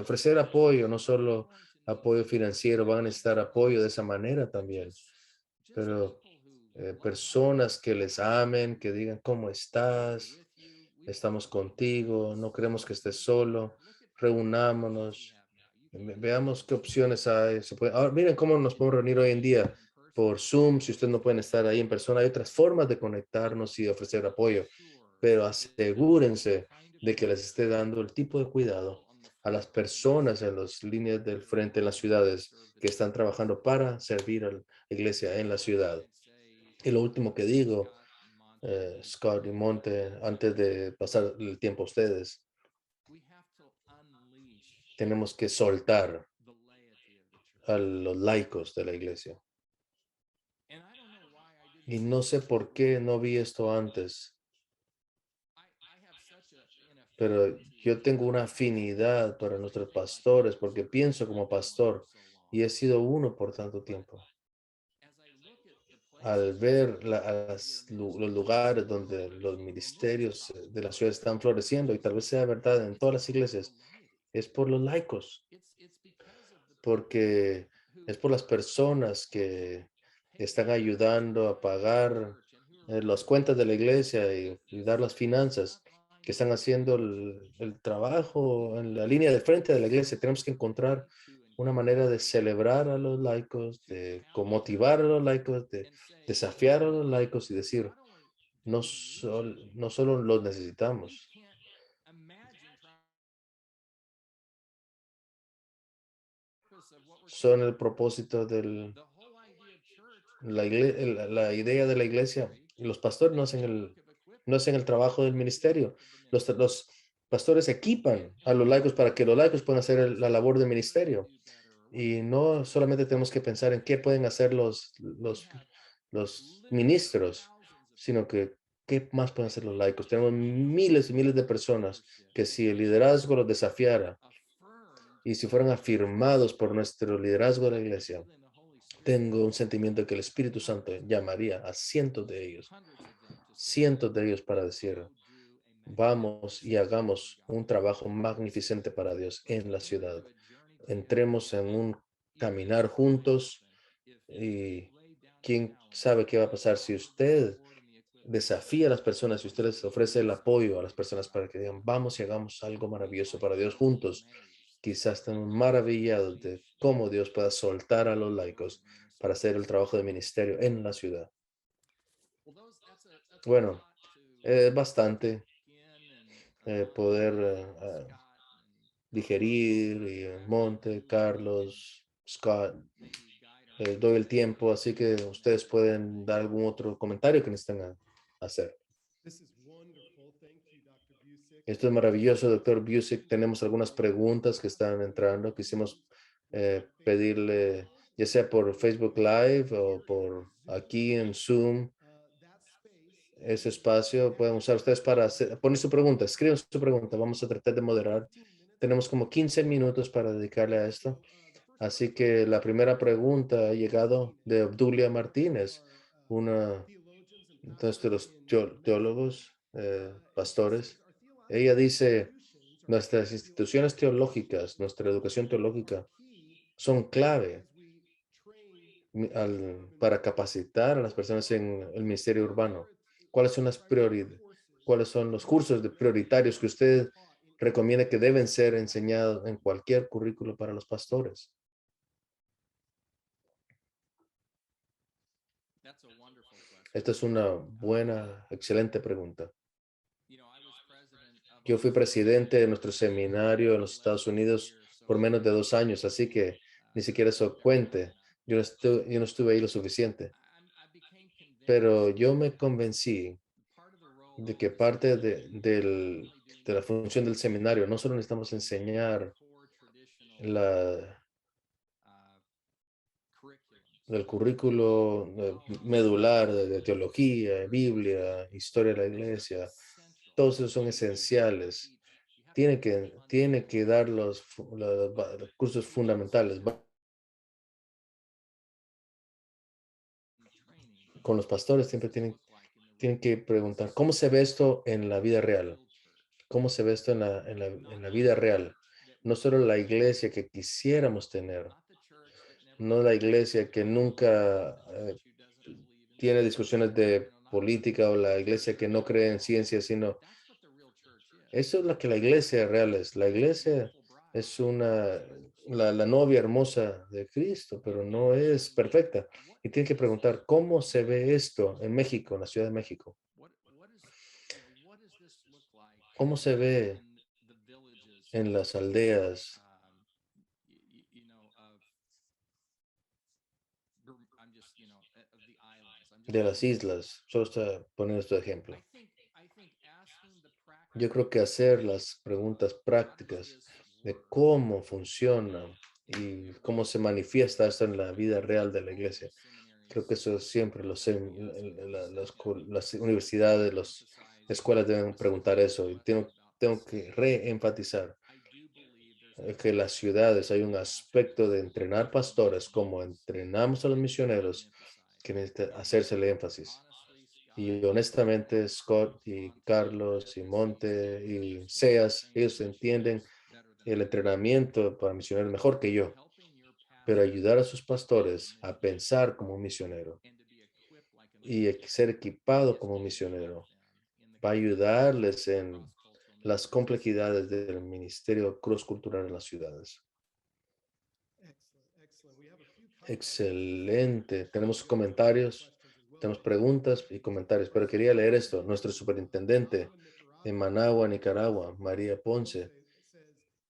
Ofrecer apoyo, no solo apoyo financiero, van a necesitar apoyo de esa manera también. Pero personas que les amen, que digan, ¿cómo estás? Estamos contigo, no queremos que estés solo, reunámonos, veamos qué opciones hay. Ahora, miren cómo nos podemos reunir hoy en día por Zoom, si ustedes no pueden estar ahí en persona, hay otras formas de conectarnos y ofrecer apoyo, pero asegúrense de que les esté dando el tipo de cuidado a las personas en las líneas del frente en las ciudades que están trabajando para servir a la iglesia en la ciudad. Y lo último que digo Scott y Monte, antes de pasar el tiempo a ustedes, tenemos que soltar a los laicos de la iglesia. Y no sé por qué no vi esto antes, pero yo tengo una afinidad para nuestros pastores porque pienso como pastor y he sido uno por tanto tiempo. Al ver los lugares donde los ministerios de la ciudad están floreciendo, y tal vez sea verdad en todas las iglesias, es por los laicos, porque es por las personas que están ayudando a pagar las cuentas de la iglesia y dar las finanzas, que están haciendo el trabajo en la línea de frente de la iglesia. Tenemos que encontrar una manera de celebrar a los laicos, de motivar a los laicos, de desafiar a los laicos y decir, no solo los necesitamos, son el propósito de la idea de la iglesia. Los pastores no hacen el trabajo del ministerio. Los pastores equipan a los laicos para que los laicos puedan hacer la labor del ministerio. Y no solamente tenemos que pensar en qué pueden hacer los ministros, sino que qué más pueden hacer los laicos. Tenemos miles y miles de personas que si el liderazgo los desafiara y si fueran afirmados por nuestro liderazgo de la iglesia, tengo un sentimiento de que el Espíritu Santo llamaría a cientos de ellos para decir, vamos y hagamos un trabajo magnificente para Dios en la ciudad. Entremos en un caminar juntos y quién sabe qué va a pasar si usted desafía a las personas, si usted les ofrece el apoyo a las personas para que digan, vamos y hagamos algo maravilloso para Dios juntos. Quizás estén maravillados de cómo Dios pueda soltar a los laicos para hacer el trabajo de ministerio en la ciudad. Bueno, es bastante poder digerir y Monte, Carlos, Scott, doy el tiempo, así que ustedes pueden dar algún otro comentario que necesiten hacer. This is wonderful. Thank you, Dr. Busick. Esto es maravilloso, doctor Busick. Tenemos algunas preguntas que están entrando. Quisimos pedirle, ya sea por Facebook Live o por aquí en Zoom, That space, ese espacio. Pueden usar ustedes para poner su pregunta. Escriban su pregunta. Vamos a tratar de moderar. Tenemos como 15 minutos para dedicarle a esto. Así que la primera pregunta ha llegado de Obdulia Martínez, una de nuestros teólogos, pastores. Ella dice, nuestras instituciones teológicas, nuestra educación teológica son clave para capacitar a las personas en el ministerio urbano. ¿Cuáles son las prioridades? ¿Cuáles son los cursos prioritarios que usted recomienda que deben ser enseñados en cualquier currículo para los pastores? Esta es una buena, excelente pregunta. Yo fui presidente de nuestro seminario en los Estados Unidos por menos de 2 años, así que ni siquiera eso cuente. Yo no estuve ahí lo suficiente. Pero yo me convencí de que parte de la función del seminario, no solo necesitamos enseñar la, el currículo medular de teología, Biblia, historia de la iglesia, todos esos son esenciales. Tiene que dar los cursos fundamentales. Con los pastores siempre tienen que preguntar, ¿cómo se ve esto en la vida real? ¿Cómo se ve esto en la vida real? No solo la iglesia que quisiéramos tener, no la iglesia que nunca tiene discusiones de política o la iglesia que no cree en ciencia, sino eso es lo que la iglesia real es. La iglesia es la novia hermosa de Cristo, pero no es perfecta. Y tiene que preguntar, ¿cómo se ve esto en México, en la Ciudad de México? ¿Cómo se ve en las aldeas de las islas. Solo estoy poniendo este ejemplo. Yo creo que hacer las preguntas prácticas de cómo funciona y cómo se manifiesta esto en la vida real de la iglesia. Creo que eso siempre las universidades, las escuelas deben preguntar eso. Y tengo que reenfatizar que las ciudades hay un aspecto de entrenar pastores como entrenamos a los misioneros que necesita hacerse el énfasis. Y honestamente, Scott y Carlos y Monte y Seas, ellos entienden el entrenamiento para misioneros mejor que yo, pero ayudar a sus pastores a pensar como un misionero y ser equipado como un misionero va a ayudarles en las complejidades del ministerio cross cultural en las ciudades. Excelente. Tenemos comentarios, tenemos preguntas y comentarios, pero quería leer esto. Nuestro superintendente en Managua, Nicaragua, María Ponce,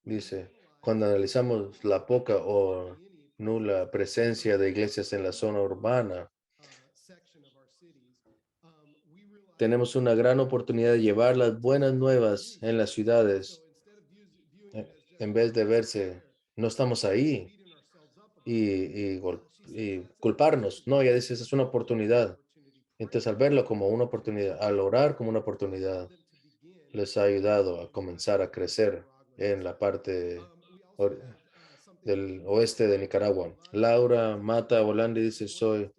dice, cuando analizamos la poca o nula presencia de iglesias en la zona urbana, tenemos una gran oportunidad de llevar las buenas nuevas en las ciudades en vez de verse, no estamos ahí y culparnos. No, ella dice, esa es una oportunidad. Entonces, al verlo como una oportunidad, al orar como una oportunidad, les ha ayudado a comenzar a crecer en la parte or- del oeste de Nicaragua. Laura Mata Volandi dice, soy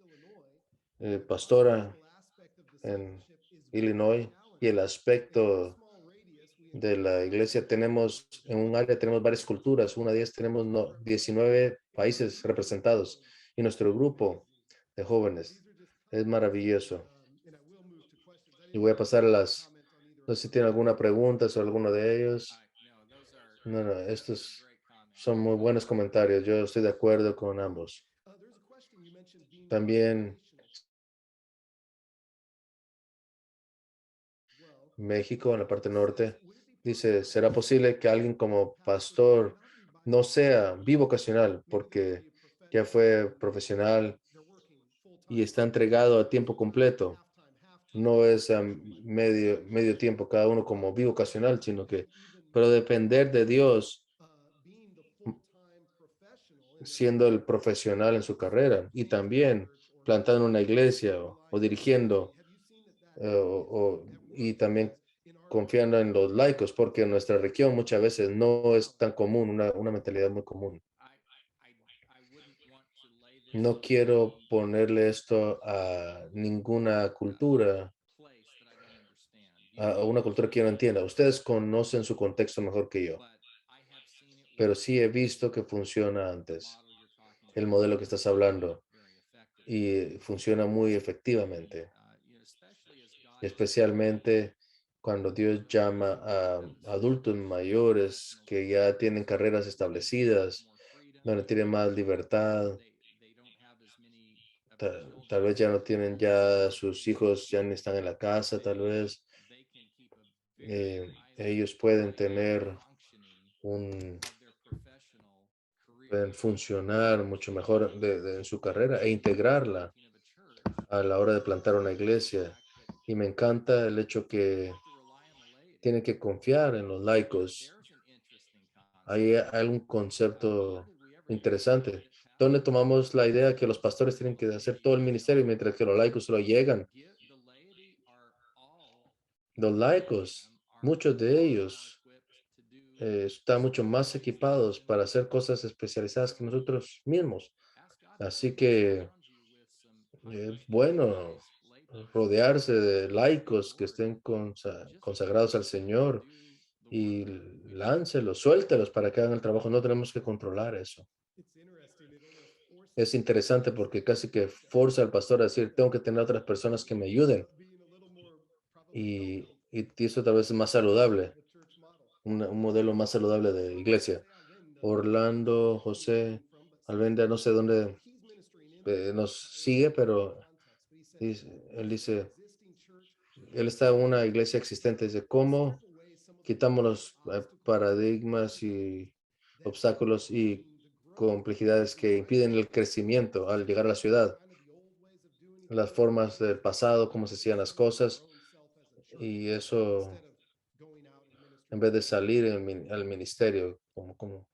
pastora en Illinois y el aspecto de la iglesia tenemos, en un área tenemos varias culturas, una de ellas tenemos 19 países representados y nuestro grupo de jóvenes es maravilloso. Y voy a pasar a no sé si tienen alguna pregunta sobre alguno de ellos. No, no, estos son muy buenos comentarios. Yo estoy de acuerdo con ambos. También México, en la parte norte, dice, ¿será posible que alguien como pastor no sea bivocacional porque ya fue profesional y está entregado a tiempo completo? No es a medio tiempo cada uno como bivocacional, sino que, pero depender de Dios siendo el profesional en su carrera y también plantando una iglesia o dirigiendo y también confiando en los laicos, porque en nuestra región muchas veces no es tan común, una mentalidad muy común. No quiero ponerle esto a ninguna cultura, a una cultura que yo no entienda. Ustedes conocen su contexto mejor que yo, pero sí he visto que funciona antes, el modelo que estás hablando, y funciona muy efectivamente, especialmente cuando Dios llama a adultos mayores que ya tienen carreras establecidas, donde tienen más libertad, tal vez ya no tienen ya sus hijos, ya no están en la casa, tal vez ellos pueden tener pueden funcionar mucho mejor en su carrera e integrarla a la hora de plantar una iglesia. Y me encanta el hecho que tienen que confiar en los laicos. Hay un concepto interesante, donde tomamos la idea que los pastores tienen que hacer todo el ministerio, mientras que los laicos solo llegan. Los laicos, muchos de ellos, están mucho más equipados para hacer cosas especializadas que nosotros mismos. Así que es bueno rodearse de laicos que estén consagrados al Señor y láncelos, suéltelos para que hagan el trabajo. No tenemos que controlar eso. Es interesante porque casi que forza al pastor a decir, tengo que tener otras personas que me ayuden. Y eso tal vez es más saludable, un modelo más saludable de iglesia. Orlando, José, Alvenda, no sé dónde nos sigue, pero él dice, él está en una iglesia existente. Dice, ¿cómo quitamos los paradigmas y obstáculos y complejidades que impiden el crecimiento al llegar a la ciudad? las formas del pasado, cómo se hacían las cosas, y eso en vez de salir al ministerio, como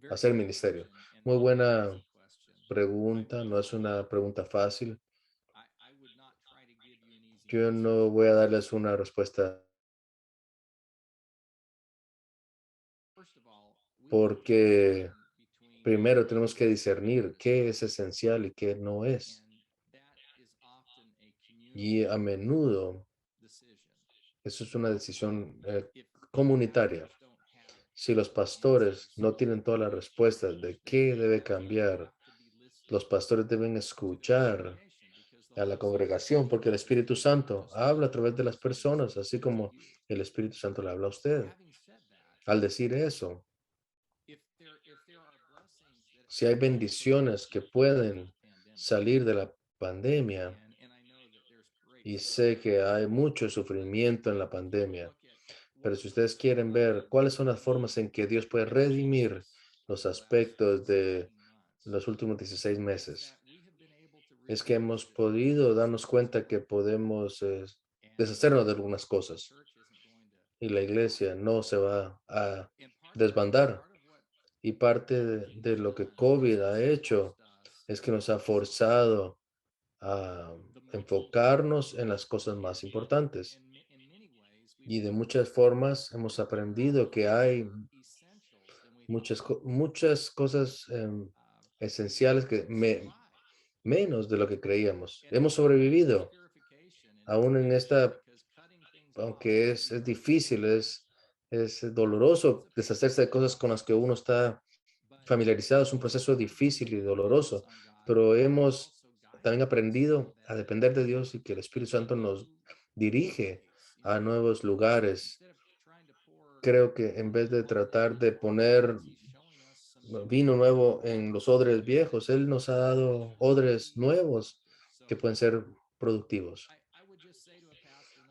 hacer ministerio. Muy buena pregunta, no es una pregunta fácil. Yo no voy a darles una respuesta porque primero tenemos que discernir qué es esencial y qué no es. Y a menudo eso es una decisión comunitaria. Si los pastores no tienen todas las respuestas de qué debe cambiar, los pastores deben escuchar a la congregación porque el Espíritu Santo habla a través de las personas, así como el Espíritu Santo le habla a usted. Al decir eso, si hay bendiciones que pueden salir de la pandemia, y sé que hay mucho sufrimiento en la pandemia, pero si ustedes quieren ver cuáles son las formas en que Dios puede redimir los aspectos de los últimos 16 meses, es que hemos podido darnos cuenta que podemos deshacernos de algunas cosas y la iglesia no se va a desbandar. Y parte de lo que COVID ha hecho es que nos ha forzado a enfocarnos en las cosas más importantes. Y de muchas formas hemos aprendido que hay muchas cosas esenciales menos de lo que creíamos. Hemos sobrevivido aún en esta, aunque es difícil, es doloroso deshacerse de cosas con las que uno está familiarizado. Es un proceso difícil y doloroso, pero hemos también aprendido a depender de Dios y que el Espíritu Santo nos dirige a nuevos lugares. Creo que en vez de tratar de poner vino nuevo en los odres viejos, Él nos ha dado odres nuevos que pueden ser productivos.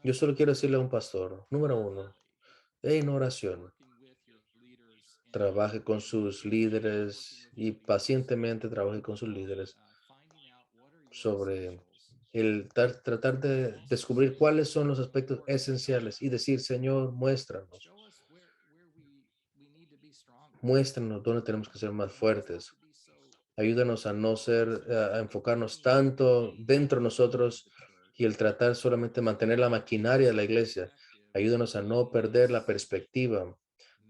Yo solo quiero decirle a un pastor, número uno, en oración, trabaje con sus líderes y pacientemente trabaje con sus líderes sobre tratar de descubrir cuáles son los aspectos esenciales y decir, Señor, muéstranos dónde tenemos que ser más fuertes. Ayúdanos a no ser, a enfocarnos tanto dentro de nosotros y el tratar solamente de mantener la maquinaria de la iglesia. Ayúdanos a no perder la perspectiva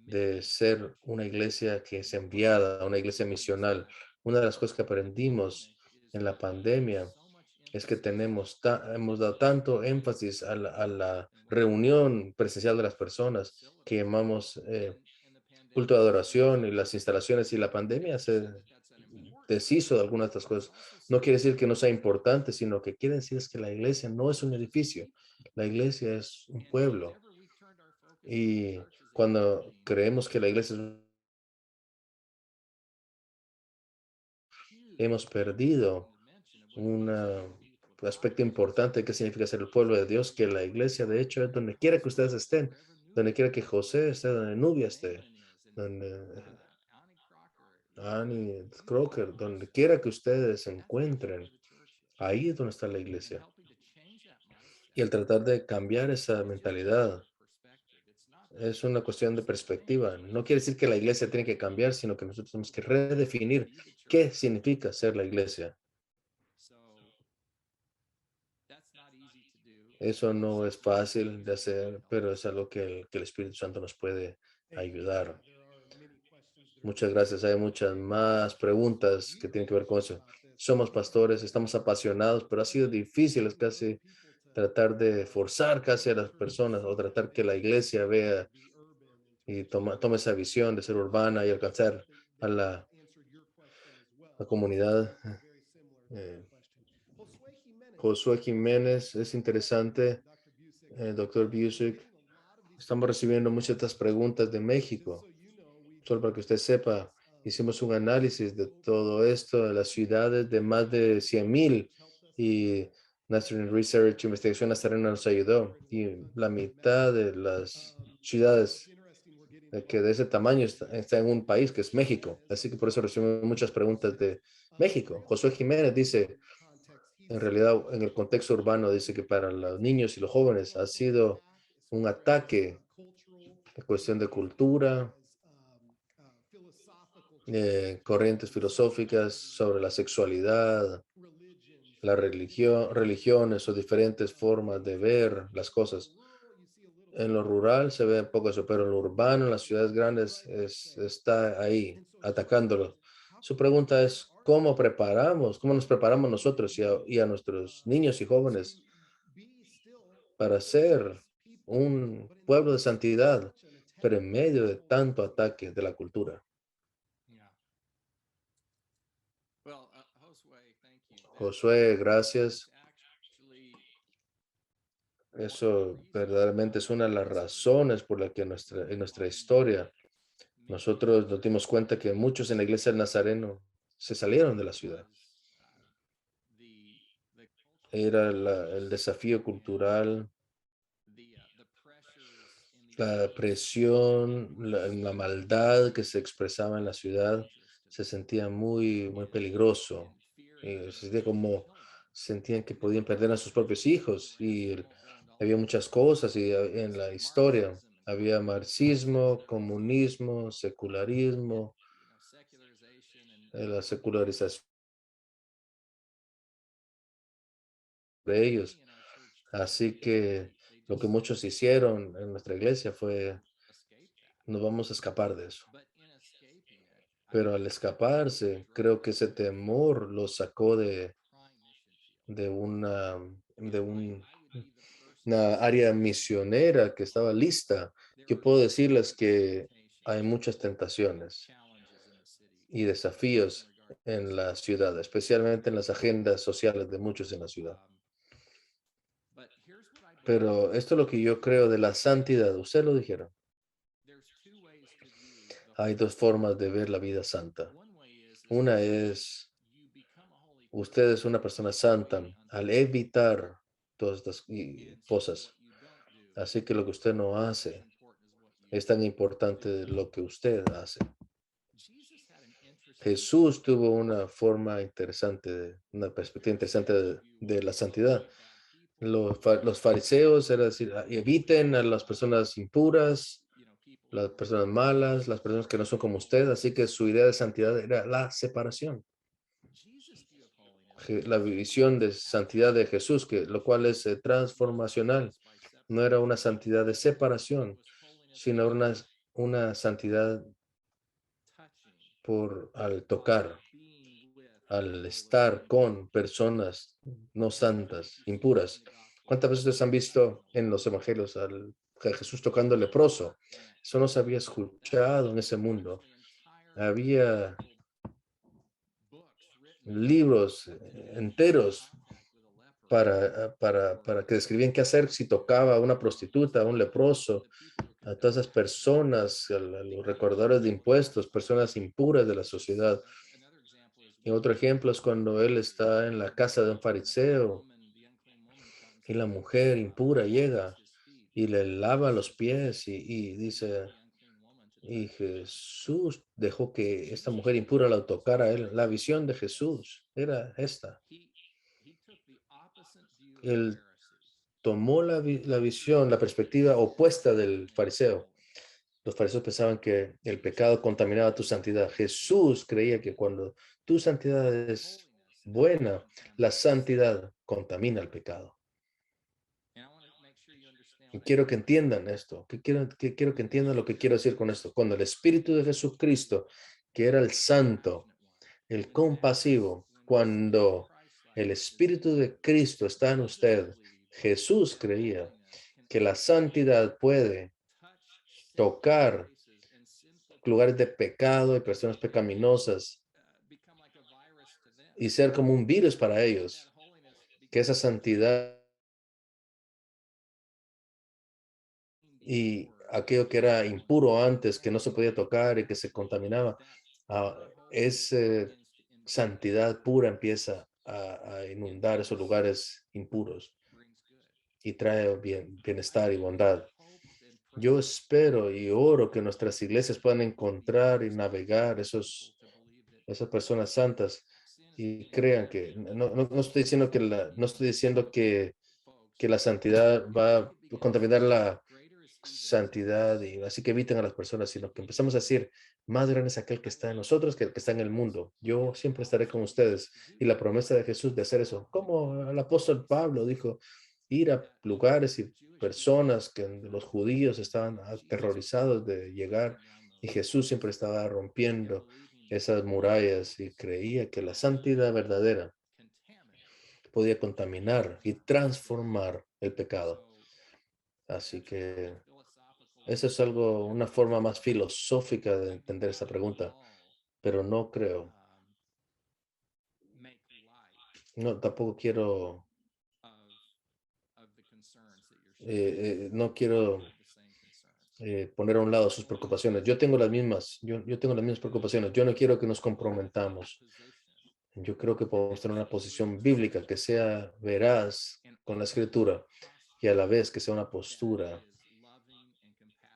de ser una iglesia que es enviada, una iglesia misional. Una de las cosas que aprendimos en la pandemia es que hemos dado tanto énfasis a la reunión presencial de las personas que llamamos culto de adoración y las instalaciones y la pandemia se deshizo de algunas de estas cosas. No quiere decir que no sea importante, sino que quiere decir es que la iglesia no es un edificio, la iglesia es un pueblo. Y cuando creemos que la iglesia hemos perdido un aspecto importante que significa ser el pueblo de Dios, que la iglesia de hecho es donde quiera que ustedes estén, donde quiera que José esté, donde Nubia esté, donde Annie Crocker, donde quiera que ustedes se encuentren, ahí es donde está la iglesia. Y el tratar de cambiar esa mentalidad es una cuestión de perspectiva. No quiere decir que la iglesia tiene que cambiar, sino que nosotros tenemos que redefinir qué significa ser la iglesia. Eso no es fácil de hacer, pero es algo que el Espíritu Santo nos puede ayudar. Muchas gracias. Hay muchas más preguntas que tienen que ver con eso. Somos pastores, estamos apasionados, pero ha sido difícil, es casi tratar de forzar casi a las personas o tratar que la iglesia vea y tome esa visión de ser urbana y alcanzar a la comunidad. Eh, Josué Jiménez, es interesante, doctor Busick. Estamos recibiendo muchas de estas preguntas de México. Solo para que usted sepa, hicimos un análisis de todo esto, de las ciudades de más de 100,000 y National Research Investigación Nazarena nos ayudó. Y la mitad de las ciudades que de ese tamaño está en un país que es México. Así que por eso recibimos muchas preguntas de México. Josué Jiménez dice, En realidad, en el contexto urbano dice que para los niños y los jóvenes ha sido un ataque en cuestión de cultura, corrientes filosóficas sobre la sexualidad, la religión, religiones o diferentes formas de ver las cosas. En lo rural se ve poco eso, pero en lo urbano, en las ciudades grandes, está ahí, atacándolo. Su pregunta es, cómo nos preparamos nosotros y a nuestros niños y jóvenes para ser un pueblo de santidad, pero en medio de tanto ataque de la cultura? Josué, gracias. Eso verdaderamente es una de las razones por la que en nuestra historia nosotros nos dimos cuenta que muchos en la iglesia del Nazareno se salieron de la ciudad. Era el desafío cultural, la presión, la maldad que se expresaba en la ciudad. Se sentía muy, muy peligroso. Se sentía como sentían que podían perder a sus propios hijos. Había muchas cosas en la historia. Había marxismo, comunismo, secularismo, la secularización de ellos. Así que lo que muchos hicieron en nuestra iglesia fue, nos vamos a escapar de eso. Pero al escaparse, creo que ese temor los sacó de de una área misionera que estaba lista. Yo puedo decirles que hay muchas tentaciones y desafíos en la ciudad, especialmente en las agendas sociales de muchos en la ciudad. Pero esto es lo que yo creo de la santidad. Usted lo dijeron. Hay dos formas de ver la vida santa. Una es, usted es una persona santa al evitar todas estas cosas. Así que lo que usted no hace es tan importante de lo que usted hace. Jesús tuvo una forma interesante, una perspectiva interesante de la santidad. Los fariseos era decir, eviten a las personas impuras, las personas malas, las personas que no son como usted. Así que su idea de santidad era la separación. La visión de santidad de Jesús, lo cual es transformacional. No era una santidad de separación, sino una santidad al tocar, al estar con personas no santas, impuras. ¿Cuántas veces ustedes han visto en los evangelios a Jesús tocando al leproso? Eso no se había escuchado en ese mundo. Había libros enteros para que describían qué hacer si tocaba a una prostituta, a un leproso, a todas esas personas, a los recaudadores de impuestos, personas impuras de la sociedad. Y otro ejemplo es cuando él está en la casa de un fariseo y la mujer impura llega y le lava los pies y dice, y Jesús dejó que esta mujer impura la tocara a él. La visión de Jesús era esta. Él tomó la visión, la perspectiva opuesta del fariseo. Los fariseos pensaban que el pecado contaminaba tu santidad. Jesús creía que cuando tu santidad es buena, la santidad contamina el pecado. Y quiero que entiendan esto, quiero que entiendan lo que quiero decir con esto. Cuando el Espíritu de Jesucristo, que era el santo, el compasivo, cuando el Espíritu de Cristo está en usted, Jesús creía que la santidad puede tocar lugares de pecado y personas pecaminosas y ser como un virus para ellos, que esa santidad y aquello que era impuro antes, que no se podía tocar y que se contaminaba, es santidad pura empieza a inundar esos lugares impuros y trae bienestar y bondad. Yo espero y oro que nuestras iglesias puedan encontrar y navegar esas personas santas y crean que no estoy diciendo que no estoy diciendo que la santidad va a contaminar la santidad, y así que eviten a las personas, sino que empezamos a decir, más grande es aquel que está en nosotros que el que está en el mundo. Yo siempre estaré con ustedes. Y la promesa de Jesús de hacer eso, como el apóstol Pablo dijo, ir a lugares y personas que los judíos estaban aterrorizados de llegar, y Jesús siempre estaba rompiendo esas murallas y creía que la santidad verdadera podía contaminar y transformar el pecado. Así que eso es algo, una forma más filosófica de entender esta pregunta, pero no creo, no, tampoco quiero, no quiero poner a un lado sus preocupaciones. Yo tengo las mismas, yo tengo las mismas preocupaciones. Yo no quiero que nos comprometamos. Yo creo que podemos tener una posición bíblica que sea veraz con la escritura y a la vez que sea una postura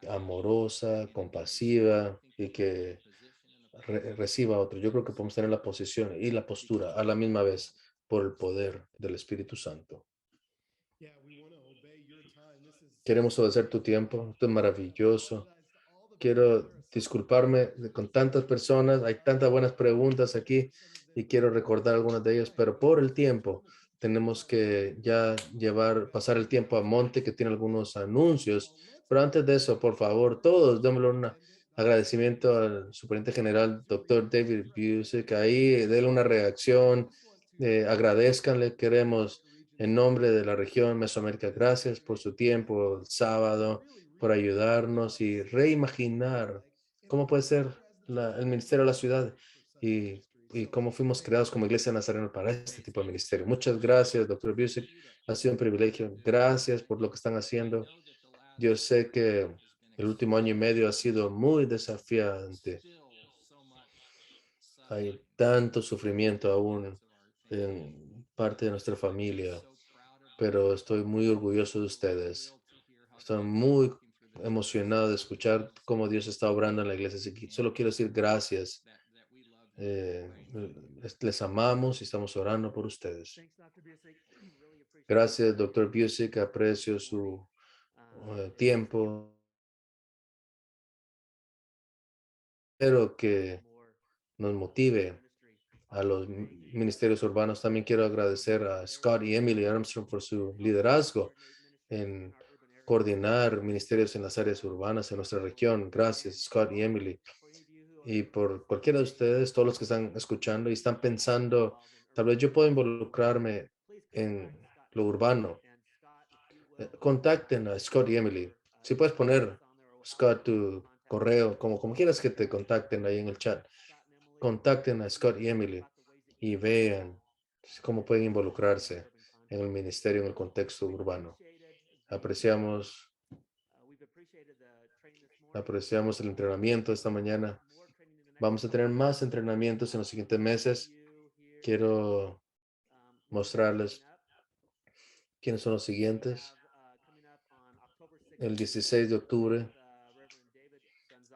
amorosa, compasiva y que reciba a otro. Yo creo que podemos tener la posición y la postura a la misma vez por el poder del Espíritu Santo. Queremos obedecer tu tiempo. Esto es maravilloso. Quiero disculparme con tantas personas. Hay tantas buenas preguntas aquí y quiero recordar algunas de ellas, pero por el tiempo tenemos que ya pasar el tiempo a Monte, que tiene algunos anuncios. Pero antes de eso, por favor, todos démosle un agradecimiento al superintendente general, doctor David Busick. Ahí, déle una reacción, agradezcanle. Queremos, en nombre de la región Mesoamérica, gracias por su tiempo el sábado, por ayudarnos y reimaginar cómo puede ser el ministerio de la ciudad y cómo fuimos creados como Iglesia Nazareno para este tipo de ministerio. Muchas gracias, doctor Busick. Ha sido un privilegio. Gracias por lo que están haciendo. Yo sé que el último año y medio ha sido muy desafiante. Hay tanto sufrimiento aún en parte de nuestra familia, pero estoy muy orgulloso de ustedes. Estoy muy emocionado de escuchar cómo Dios está obrando en la iglesia. Así que solo quiero decir gracias. Les amamos y estamos orando por ustedes. Gracias, doctor Busick. Aprecio su tiempo. Espero que nos motive a los ministerios urbanos. También quiero agradecer a Scott y Emily Armstrong por su liderazgo en coordinar ministerios en las áreas urbanas en nuestra región. Gracias, Scott y Emily. Y por cualquiera de ustedes, todos los que están escuchando y están pensando, tal vez yo puedo involucrarme en lo urbano. Contacten a Scott y Emily. Si puedes poner, Scott, tu correo, como quieras que te contacten ahí en el chat. Contacten a Scott y Emily y vean cómo pueden involucrarse en el ministerio, en el contexto urbano. Apreciamos el entrenamiento esta mañana. Vamos a tener más entrenamientos en los siguientes meses. Quiero mostrarles quiénes son los siguientes. El 16 de octubre,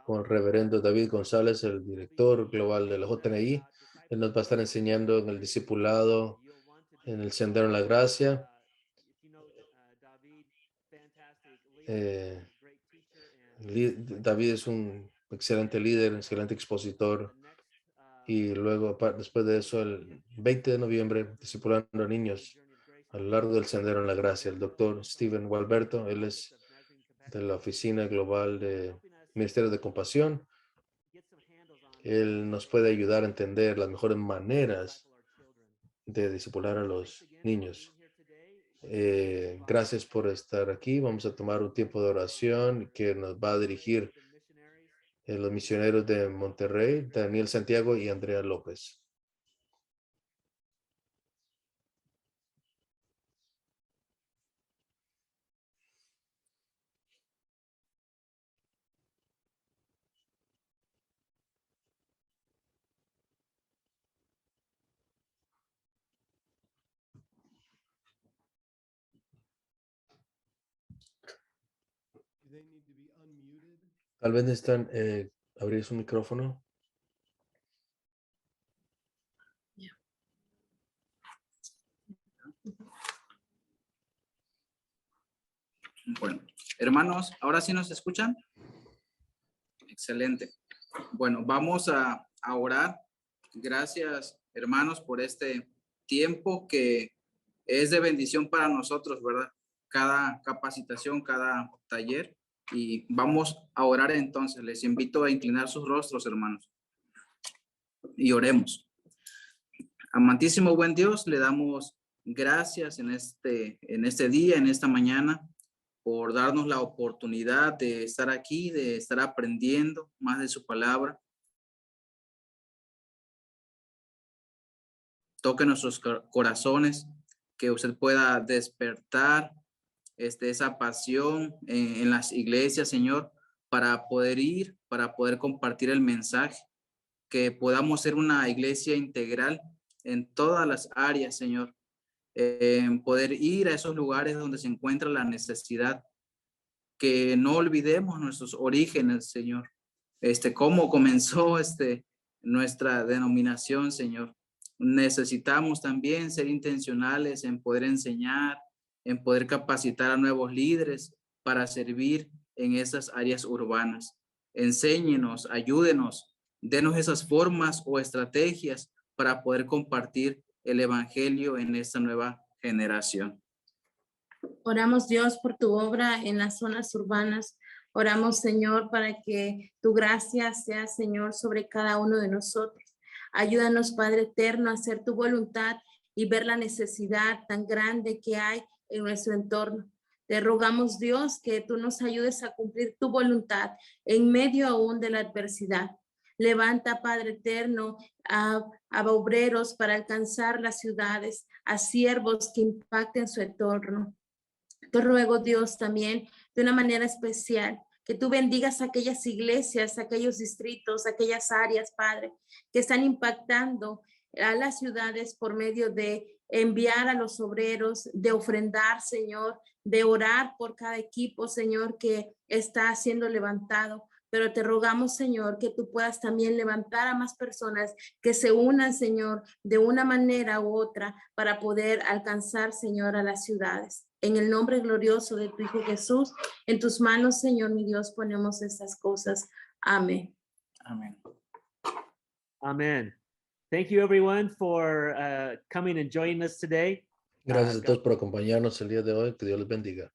con el reverendo David González, el director global de la JNI. Él nos va a estar enseñando en el discipulado, en el Sendero en la Gracia. David es un excelente líder, excelente expositor. Y luego, después de eso, el 20 de noviembre, discipulando a niños a lo largo del Sendero en la Gracia, el doctor Steven Gualberto. Él es de la Oficina Global de Ministerio de Compasión. Él nos puede ayudar a entender las mejores maneras de discipular a los niños. Gracias por estar aquí. Vamos a tomar un tiempo de oración que nos va a dirigir los misioneros de Monterrey, Daniel Santiago y Andrea López. Tal vez necesitan abrir su micrófono. Bueno, hermanos, ¿ahora sí nos escuchan? Excelente. Bueno, vamos a orar. Gracias, hermanos, por este tiempo que es de bendición para nosotros, ¿verdad? Cada capacitación, cada taller. Y vamos a orar entonces. Les invito a inclinar sus rostros, hermanos. Y oremos. Amantísimo buen Dios, le damos gracias en este día, en esta mañana, por darnos la oportunidad de estar aquí, de estar aprendiendo más de su palabra. Toque nuestros corazones, que usted pueda despertar esa pasión en las iglesias, Señor, para poder ir, para poder compartir el mensaje, que podamos ser una iglesia integral en todas las áreas, Señor, poder ir a esos lugares donde se encuentra la necesidad, que no olvidemos nuestros orígenes, Señor, cómo comenzó nuestra denominación, Señor. Necesitamos también ser intencionales en poder enseñar, en poder capacitar a nuevos líderes para servir en esas áreas urbanas. Enséñenos, ayúdenos, denos esas formas o estrategias para poder compartir el evangelio en esta nueva generación. Oramos, Dios, por tu obra en las zonas urbanas. Oramos, Señor, para que tu gracia sea, Señor, sobre cada uno de nosotros. Ayúdanos, Padre eterno, a hacer tu voluntad y ver la necesidad tan grande que hay en nuestro entorno. Te rogamos, Dios, que tú nos ayudes a cumplir tu voluntad en medio aún de la adversidad. Levanta, Padre eterno, a obreros para alcanzar las ciudades, a siervos que impacten su entorno. Te ruego, Dios, también de una manera especial, que tú bendigas aquellas iglesias, aquellos distritos, aquellas áreas, Padre, que están impactando a las ciudades por medio de enviar a los obreros, de ofrendar, Señor, de orar por cada equipo, Señor, que está siendo levantado. Pero te rogamos, Señor, que tú puedas también levantar a más personas que se unan, Señor, de una manera u otra para poder alcanzar, Señor, a las ciudades. En el nombre glorioso de tu Hijo Jesús, en tus manos, Señor, mi Dios, ponemos estas cosas. Amén. Amén. Amen. Thank you, everyone, for coming and joining us today. Gracias a todos por acompañarnos el día de hoy. Que Dios les bendiga.